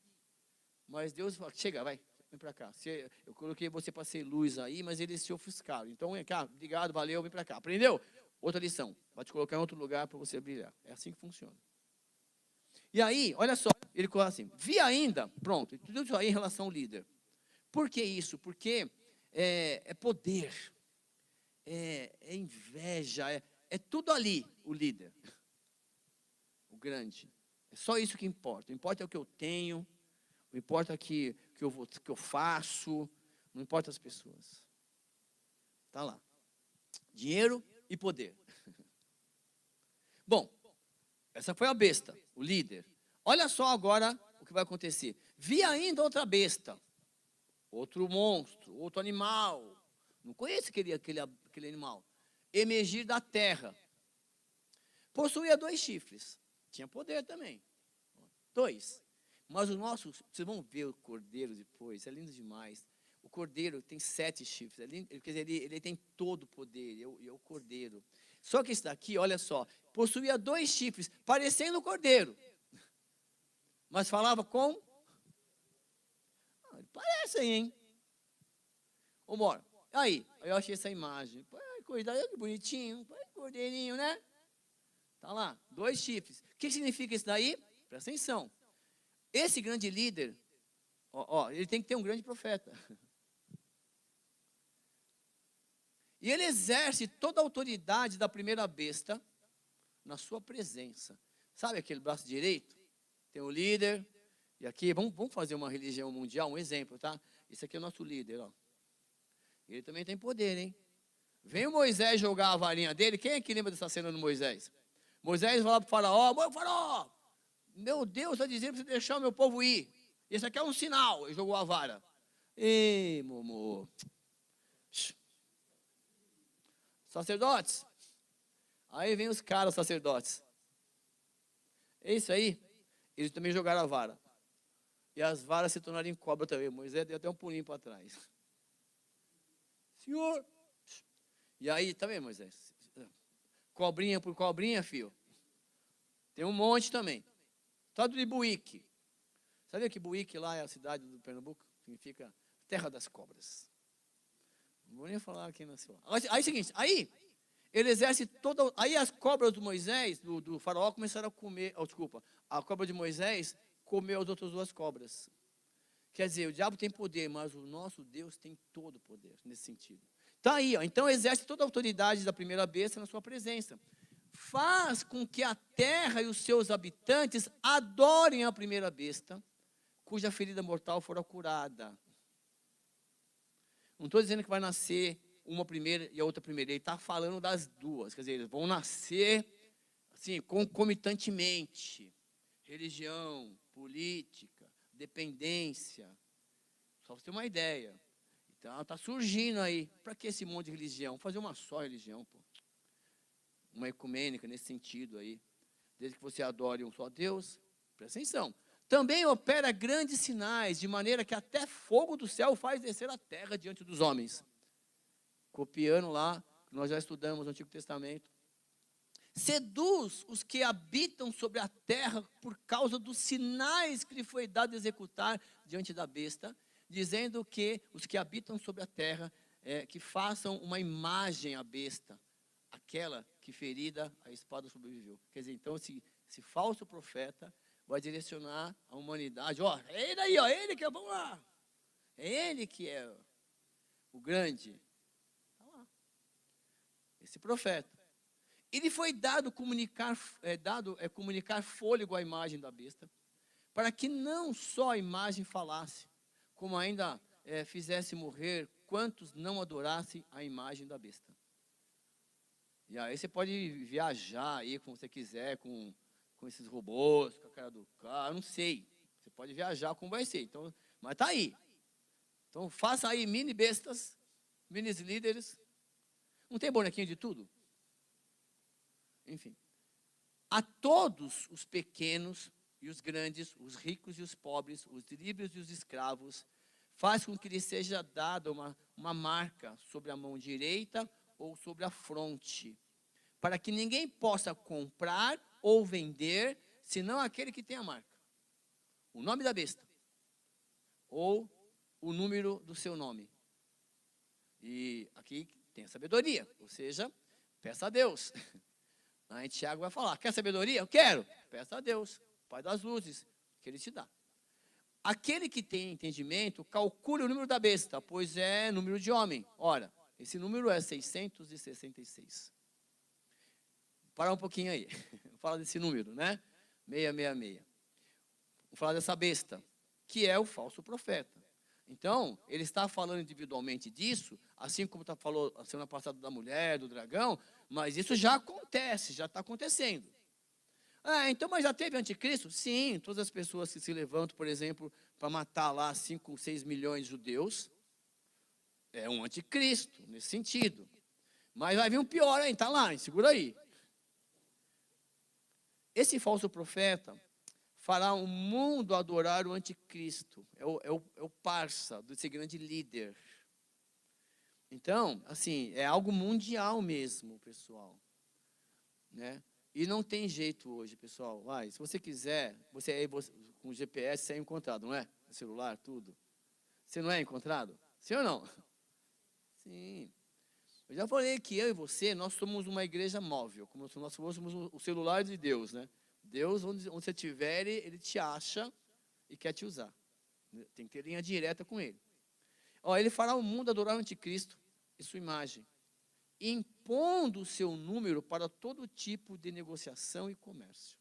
mas Deus fala, chega, vai, vem para cá. Eu coloquei você para ser luz aí, mas eles se ofuscaram. Então, vem cá, obrigado, valeu, vem para cá. Aprendeu? Outra lição, vai te colocar em outro lugar para você brilhar. É assim que funciona. E aí, olha só, ele coloca assim, vi ainda, pronto, tudo isso aí em relação ao líder. Por que isso? Porque é poder, é inveja, é tudo ali, o líder, o grande. É só isso que importa. O importa é o que eu tenho, o importa é que eu faço, não importa as pessoas. Está lá. Dinheiro e poder. Bom, essa foi a besta, o líder. Olha só agora o que vai acontecer. Vi ainda outra besta, outro monstro, outro animal. Não conheço aquele animal. Emergir da terra. Possuía 2 chifres. Tinha poder também. 2. Mas o nosso, vocês vão ver o cordeiro depois, é lindo demais. O cordeiro tem 7 chifres, quer dizer, ele tem todo o poder, é o cordeiro. Só que esse daqui, olha só, possuía 2 chifres, parecendo o cordeiro. Mas falava com... parece aí, hein? Ô, Mora, aí, eu achei essa imagem. Cuidado, que bonitinho, cordeirinho, né? Tá lá, 2 chifres. O que significa isso daí? Presta atenção. Esse grande líder, ele tem que ter um grande profeta. E ele exerce toda a autoridade da primeira besta na sua presença. Sabe aquele braço direito? Tem o líder. E aqui, vamos fazer uma religião mundial, um exemplo, tá? Esse aqui é o nosso líder, ó. Ele também tem poder, hein? Vem o Moisés jogar a varinha dele. Quem é que lembra dessa cena do Moisés? Moisés vai lá para o faraó, faraó, meu Deus, está dizendo para você deixar o meu povo ir. Esse aqui é um sinal. Ele jogou a vara. Ei, Momô. Sacerdotes. Aí vem os caras, sacerdotes. É isso aí. Eles também jogaram a vara. E as varas se tornaram em cobra também. Moisés deu até um pulinho para trás. Senhor. E aí, tá vendo, Moisés? Cobrinha por cobrinha, filho. Tem um monte também. Todo de Buíque. Sabia que Buíque lá é a cidade do Pernambuco? Significa terra das cobras. Não vou nem falar quem nasceu lá. Aí é o seguinte, aí ele exerce toda... Aí as cobras do Moisés, do faraó, começaram a comer... desculpa, a cobra de Moisés comeu as outras 2 cobras. Quer dizer, o diabo tem poder, mas o nosso Deus tem todo o poder, nesse sentido. Está aí, então exerce toda a autoridade da primeira besta na sua presença. Faz com que a terra e os seus habitantes adorem a primeira besta, cuja ferida mortal fora curada. Não estou dizendo que vai nascer uma primeira e a outra primeira. Ele está falando das 2. Quer dizer, eles vão nascer assim, concomitantemente. Religião, política, dependência. Só para você ter uma ideia. Então, está surgindo aí. Para que esse monte de religião? Vamos fazer uma só religião, pô. Uma ecumênica nesse sentido aí. Desde que você adore um só Deus, presta atenção. Também opera grandes sinais, de maneira que até fogo do céu faz descer a terra diante dos homens. Copiando lá, que nós já estudamos no Antigo Testamento. Seduz os que habitam sobre a terra por causa dos sinais que lhe foi dado executar diante da besta, dizendo que os que habitam sobre a terra, que façam uma imagem à besta, aquela que ferida a espada sobreviveu. Quer dizer, então, esse falso profeta vai direcionar a humanidade. Ó, é ele aí, ó, ele que é, vamos lá. É ele que é o grande. Está lá. Esse profeta. Ele foi dado comunicar fôlego à imagem da besta, para que não só a imagem falasse, como ainda fizesse morrer quantos não adorassem a imagem da besta. E aí você pode viajar aí como você quiser, com esses robôs, com a cara do carro, não sei. Você pode viajar como vai ser. Então, mas está aí. Então faça aí mini bestas, mini líderes. Não tem bonequinho de tudo? Enfim. A todos os pequenos e os grandes, os ricos e os pobres, os livres e os escravos, faz com que lhe seja dada uma marca sobre a mão direita ou sobre a fronte, para que ninguém possa comprar ou vender, senão aquele que tem a marca. O nome da besta, ou o número do seu nome. E aqui tem a sabedoria, ou seja, peça a Deus. Aí Tiago vai falar, quer sabedoria? Eu quero. Peça a Deus, Pai das luzes, que Ele te dá. Aquele que tem entendimento, calcule o número da besta, pois é número de homem. Ora, esse número é 666. Parar um pouquinho aí. Vamos falar desse número, né? 666. Vamos falar dessa besta, que é o falso profeta. Então, ele está falando individualmente disso, assim como falou a semana passada da mulher, do dragão, mas isso já acontece, já está acontecendo. Então, mas já teve anticristo? Sim, todas as pessoas que se levantam, por exemplo, para matar lá 5, 6 milhões de judeus, é um anticristo, nesse sentido. Mas vai vir um pior aí, está lá, segura aí. Esse falso profeta fará o mundo adorar o anticristo. É o parça desse grande líder. Então, assim, é algo mundial mesmo, pessoal. Né? E não tem jeito hoje, pessoal. Se você quiser, você com GPS você é encontrado, não é? No celular, tudo. Você não é encontrado? Sim ou não? Sim. Eu já falei que eu e você, nós somos uma igreja móvel, como nós somos o celular de Deus, né? Deus, onde você estiver, Ele te acha e quer te usar. Tem que ter linha direta com Ele. Ele fará o mundo adorar o anticristo e sua imagem, impondo o seu número para todo tipo de negociação e comércio.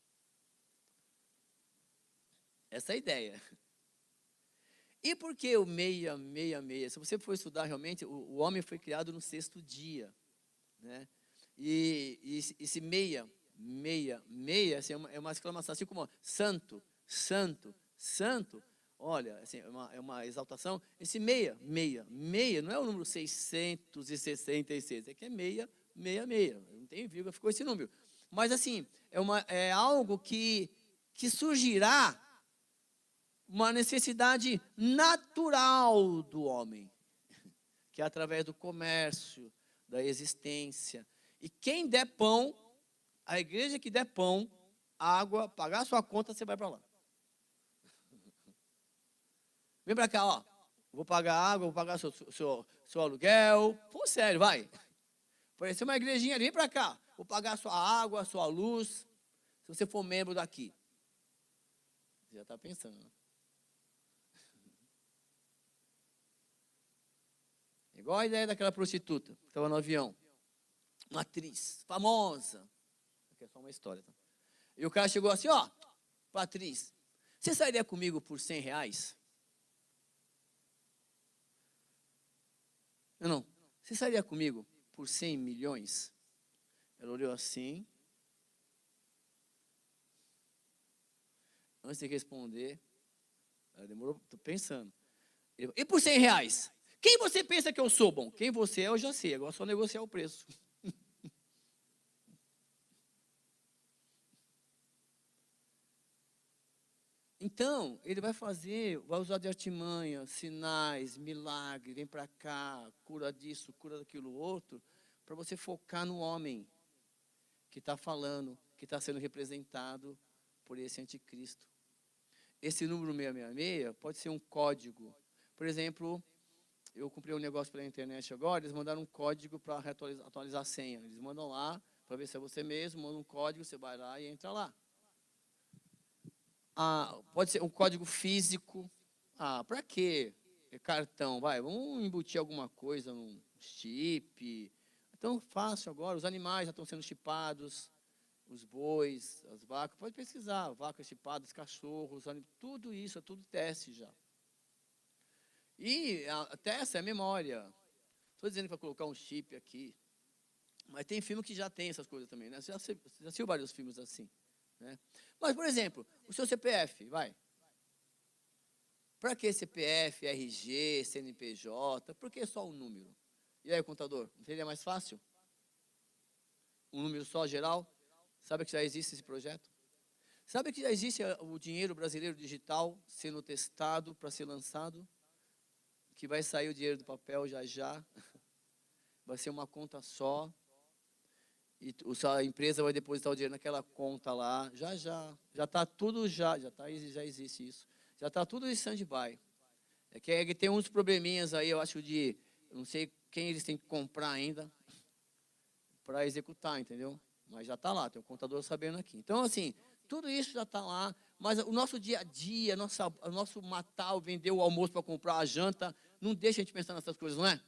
Essa é a ideia. E por que o 666? Se você for estudar realmente, o homem foi criado no 6º dia. Né? E esse 666 assim, é uma exclamação, assim como santo, santo, santo. Olha, assim, é uma exaltação. Esse 666 não é o número 666, é que é 666. Não tem vírgula, ficou esse número. Mas assim, é algo que surgirá uma necessidade natural do homem, que é através do comércio, da existência. E quem der pão, a igreja que der pão, água, pagar a sua conta, você vai para lá. Vem para cá, ó. Vou pagar água, vou pagar seu aluguel. Pô, sério, vai. Parecer uma igrejinha, vem para cá. Vou pagar a sua água, a sua luz, se você for membro daqui. Você já está pensando, né? Igual a ideia daquela prostituta que estava no avião. Uma atriz famosa. Aqui é só uma história. Tá? E o cara chegou assim, ó, para a atriz, você sairia comigo por R$100? Não. Você sairia comigo por 100 milhões? Ela olhou assim. Antes de responder, ela demorou, estou pensando. E por R$100? Quem você pensa que eu sou? Bom, quem você é eu já sei, agora é só negociar o preço. Então, ele vai usar de artimanha, sinais, milagre, vem para cá, cura disso, cura daquilo outro, para você focar no homem que está falando, que está sendo representado por esse anticristo. Esse número 666 pode ser um código. Por exemplo, eu comprei um negócio pela internet agora, eles mandaram um código para atualizar a senha. Eles mandam lá, para ver se é você mesmo, mandam um código, você vai lá e entra lá. Pode ser um código físico. Para quê? Cartão, vamos embutir alguma coisa, um chip. Então, fácil agora, os animais já estão sendo chipados, os bois, as vacas, pode pesquisar, vacas chipadas, cachorros, tudo isso, é tudo teste já. E a teste é a memória. Estou dizendo que vai colocar um chip aqui, mas tem filme que já tem essas coisas também, né? Você já assistiu vários filmes assim, né? Mas, por exemplo, o seu CPF, para que CPF, RG, CNPJ? Por que só um número? E aí, contador, não seria mais fácil? Um número só, geral? Sabe que já existe esse projeto? Sabe que já existe o dinheiro brasileiro digital sendo testado para ser lançado? Que vai sair o dinheiro do papel já. Vai ser uma conta só. E a empresa vai depositar o dinheiro naquela conta lá. Já está tudo já existe isso. Já está tudo em stand-by. É que tem uns probleminhas aí, eu acho não sei quem eles têm que comprar ainda para executar, entendeu? Mas já está lá, tem um contador sabendo aqui. Então, assim, tudo isso já está lá, mas o nosso dia a dia, o nosso matar, vender o almoço para comprar a janta, não deixa a gente pensar nessas coisas, não é?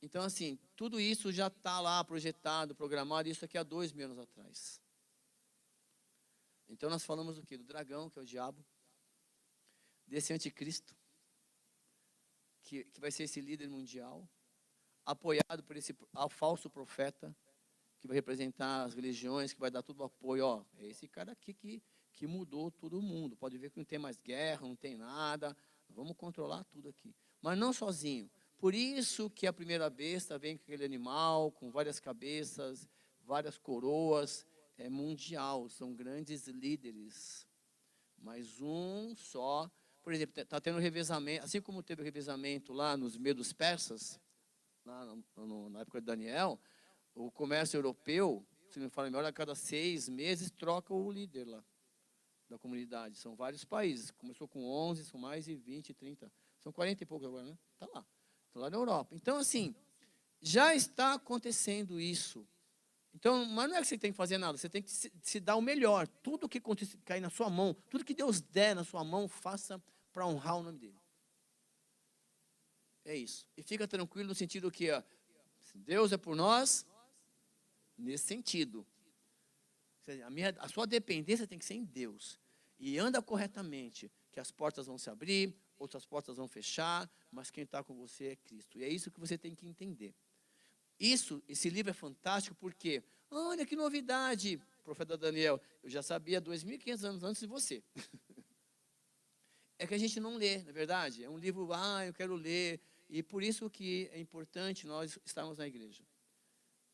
Então, assim, tudo isso já está lá projetado, programado, isso aqui há 2.000 anos atrás. Então, nós falamos do quê? Do dragão, que é o diabo, desse anticristo, que vai ser esse líder mundial, apoiado por esse falso profeta, que vai representar as religiões, que vai dar todo o apoio. É esse cara aqui que mudou todo mundo. Pode ver que não tem mais guerra, não tem nada. Vamos controlar tudo aqui. Mas não sozinho. Por isso que a primeira besta vem com aquele animal, com várias cabeças, várias coroas. É mundial, são grandes líderes. Mas um só. Por exemplo, está tendo revezamento, assim como teve o revezamento lá nos Medos Persas, lá na época de Daniel, o comércio europeu, se me fala melhor, a cada 6 meses troca o líder lá da comunidade. São vários países. Começou com 11, são mais de 20, 30. São 40 e poucos agora, né? Está lá. Está lá na Europa. Então, assim, já está acontecendo isso. Então, mas não é que você tem que fazer nada, você tem que se dar o melhor. Tudo que cair na sua mão, tudo que Deus der na sua mão, faça para honrar o nome dele. É isso. E fica tranquilo no sentido que Deus é por nós, nesse sentido. A sua dependência tem que ser em Deus. E anda corretamente, que as portas vão se abrir, outras portas vão fechar, mas quem está com você é Cristo. E é isso que você tem que entender. Esse livro é fantástico porque, olha que novidade, profeta Daniel, eu já sabia 2.500 anos antes de você. É que a gente não lê, não é verdade? É um livro, eu quero ler, e por isso que é importante nós estarmos na igreja,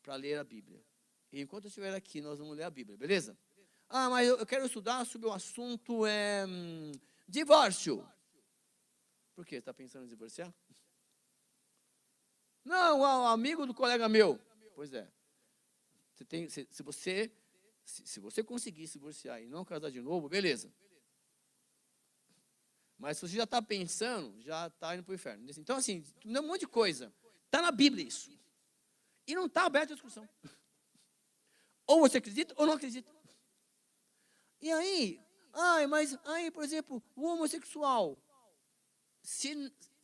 para ler a Bíblia. E enquanto eu estiver aqui, nós vamos ler a Bíblia, beleza? Mas eu quero estudar sobre o assunto divórcio. Por quê? Está pensando em divorciar? Não, amigo do colega meu. Pois é. Se você conseguir se divorciar e não casar de novo, beleza. Mas se você já está pensando, já está indo para o inferno. Então, assim, um monte de coisa. Está na Bíblia isso. E não está aberta a discussão. Ou você acredita ou não acredita. E aí, por exemplo, o homossexual,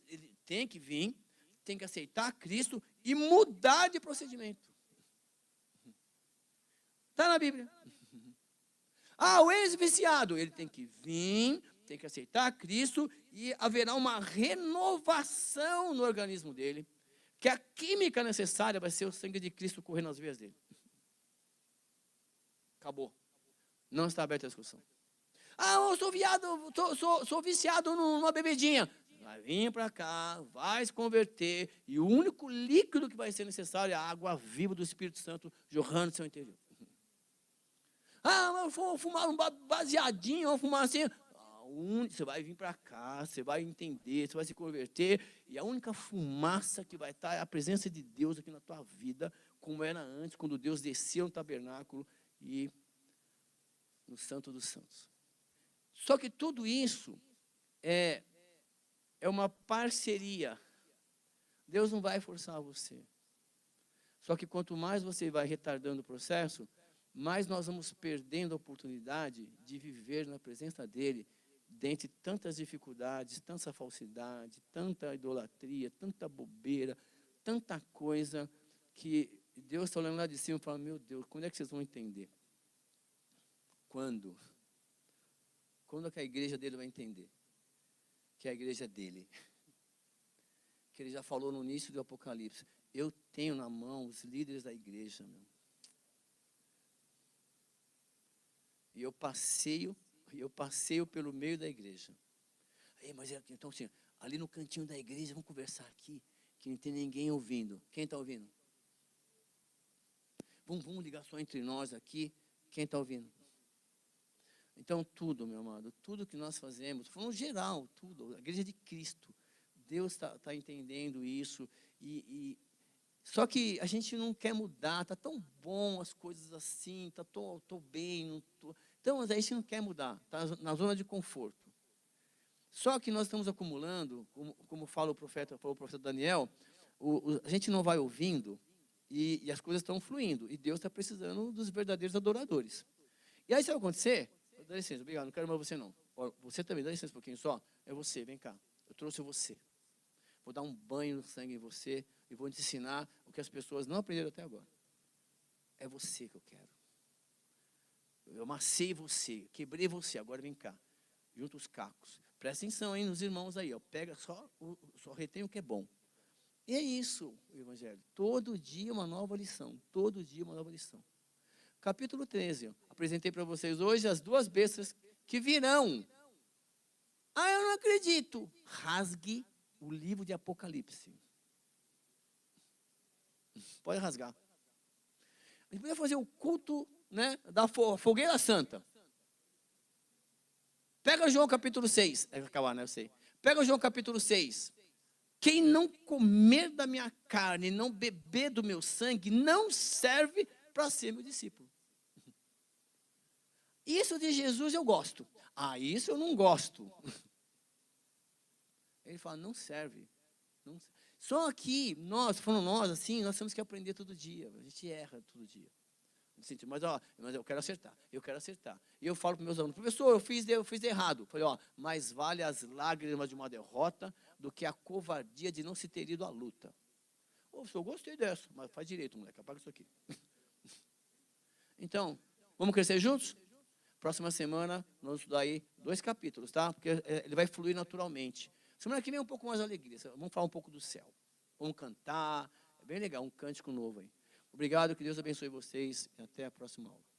ele tem que vir, tem que aceitar Cristo e mudar de procedimento. Está na Bíblia. O ex-viciado, ele tem que vir, tem que aceitar Cristo e haverá uma renovação no organismo dele, que a química necessária vai ser o sangue de Cristo correndo nas veias dele. Acabou. Não está aberta a discussão. Eu sou viciado numa bebedinha. Vai vir para cá, vai se converter, e o único líquido que vai ser necessário é a água viva do Espírito Santo jorrando no seu interior. Eu vou fumar um baseadinho, vou fumar assim. Você vai vir para cá, você vai entender, você vai se converter, e a única fumaça que vai estar é a presença de Deus aqui na tua vida, como era antes, quando Deus desceu no tabernáculo e no Santo dos Santos. Só que tudo isso é uma parceria. Deus não vai forçar você. Só que quanto mais você vai retardando o processo, mais nós vamos perdendo a oportunidade de viver na presença dele, dentre tantas dificuldades, tanta falsidade, tanta idolatria, tanta bobeira, tanta coisa, que Deus está olhando lá de cima e falando, meu Deus, quando é que vocês vão entender? Quando? Quando é que a igreja dele vai entender? Que a igreja é dele. Que ele já falou no início do Apocalipse. Eu tenho na mão os líderes da igreja, meu. E eu passeio pelo meio da igreja. Ei, mas então assim, ali no cantinho da igreja, vamos conversar aqui, que não tem ninguém ouvindo. Quem está ouvindo? Vamos ligar só entre nós aqui. Quem está ouvindo? Então, tudo, meu amado, tudo que nós fazemos, falando geral, tudo, a igreja de Cristo, Deus está entendendo isso, só que a gente não quer mudar, está tão bom as coisas assim, estou bem, não tô, então a gente não quer mudar, está na zona de conforto. Só que nós estamos acumulando, como falou o profeta Daniel, a gente não vai ouvindo e as coisas estão fluindo, e Deus está precisando dos verdadeiros adoradores. E aí, sabe o que vai acontecer? Dá licença, obrigado, não quero mais você não. Você também, dá licença um pouquinho só. É você, vem cá. Eu trouxe você. Vou dar um banho de sangue em você e vou te ensinar o que as pessoas não aprenderam até agora. É você que eu quero. Eu amassei você, quebrei você, agora vem cá. Junta os cacos. Presta atenção aí nos irmãos aí, ó. Pega só retém o que é bom. E é isso, o Evangelho. Todo dia uma nova lição. Todo dia uma nova lição. Capítulo 13, apresentei para vocês hoje as duas bestas que virão. Ah, eu não acredito. Rasgue o livro de Apocalipse. Pode rasgar. A gente podia fazer o culto, né, da fogueira santa. Pega João capítulo 6. Vai acabar, né? Eu sei. Pega João capítulo 6. Quem não comer da minha carne e não beber do meu sangue, não serve para ser meu discípulo. Isso de Jesus eu gosto. Ah, isso eu não gosto. Ele fala, não serve. Não serve. Só que nós, falando nós assim, nós temos que aprender todo dia. A gente erra todo dia. Mas eu quero acertar. E eu falo para meus alunos, professor, eu fiz errado. Eu falei, mais vale as lágrimas de uma derrota do que a covardia de não se ter ido à luta. Eu gostei dessa, mas faz direito, moleque, apaga isso aqui. Então, vamos crescer juntos? Próxima semana, nós vamos estudar aí 2 capítulos, tá? Porque ele vai fluir naturalmente. Semana que vem é um pouco mais de alegria. Vamos falar um pouco do céu. Vamos cantar. É bem legal, um cântico novo aí. Obrigado, que Deus abençoe vocês e até a próxima aula.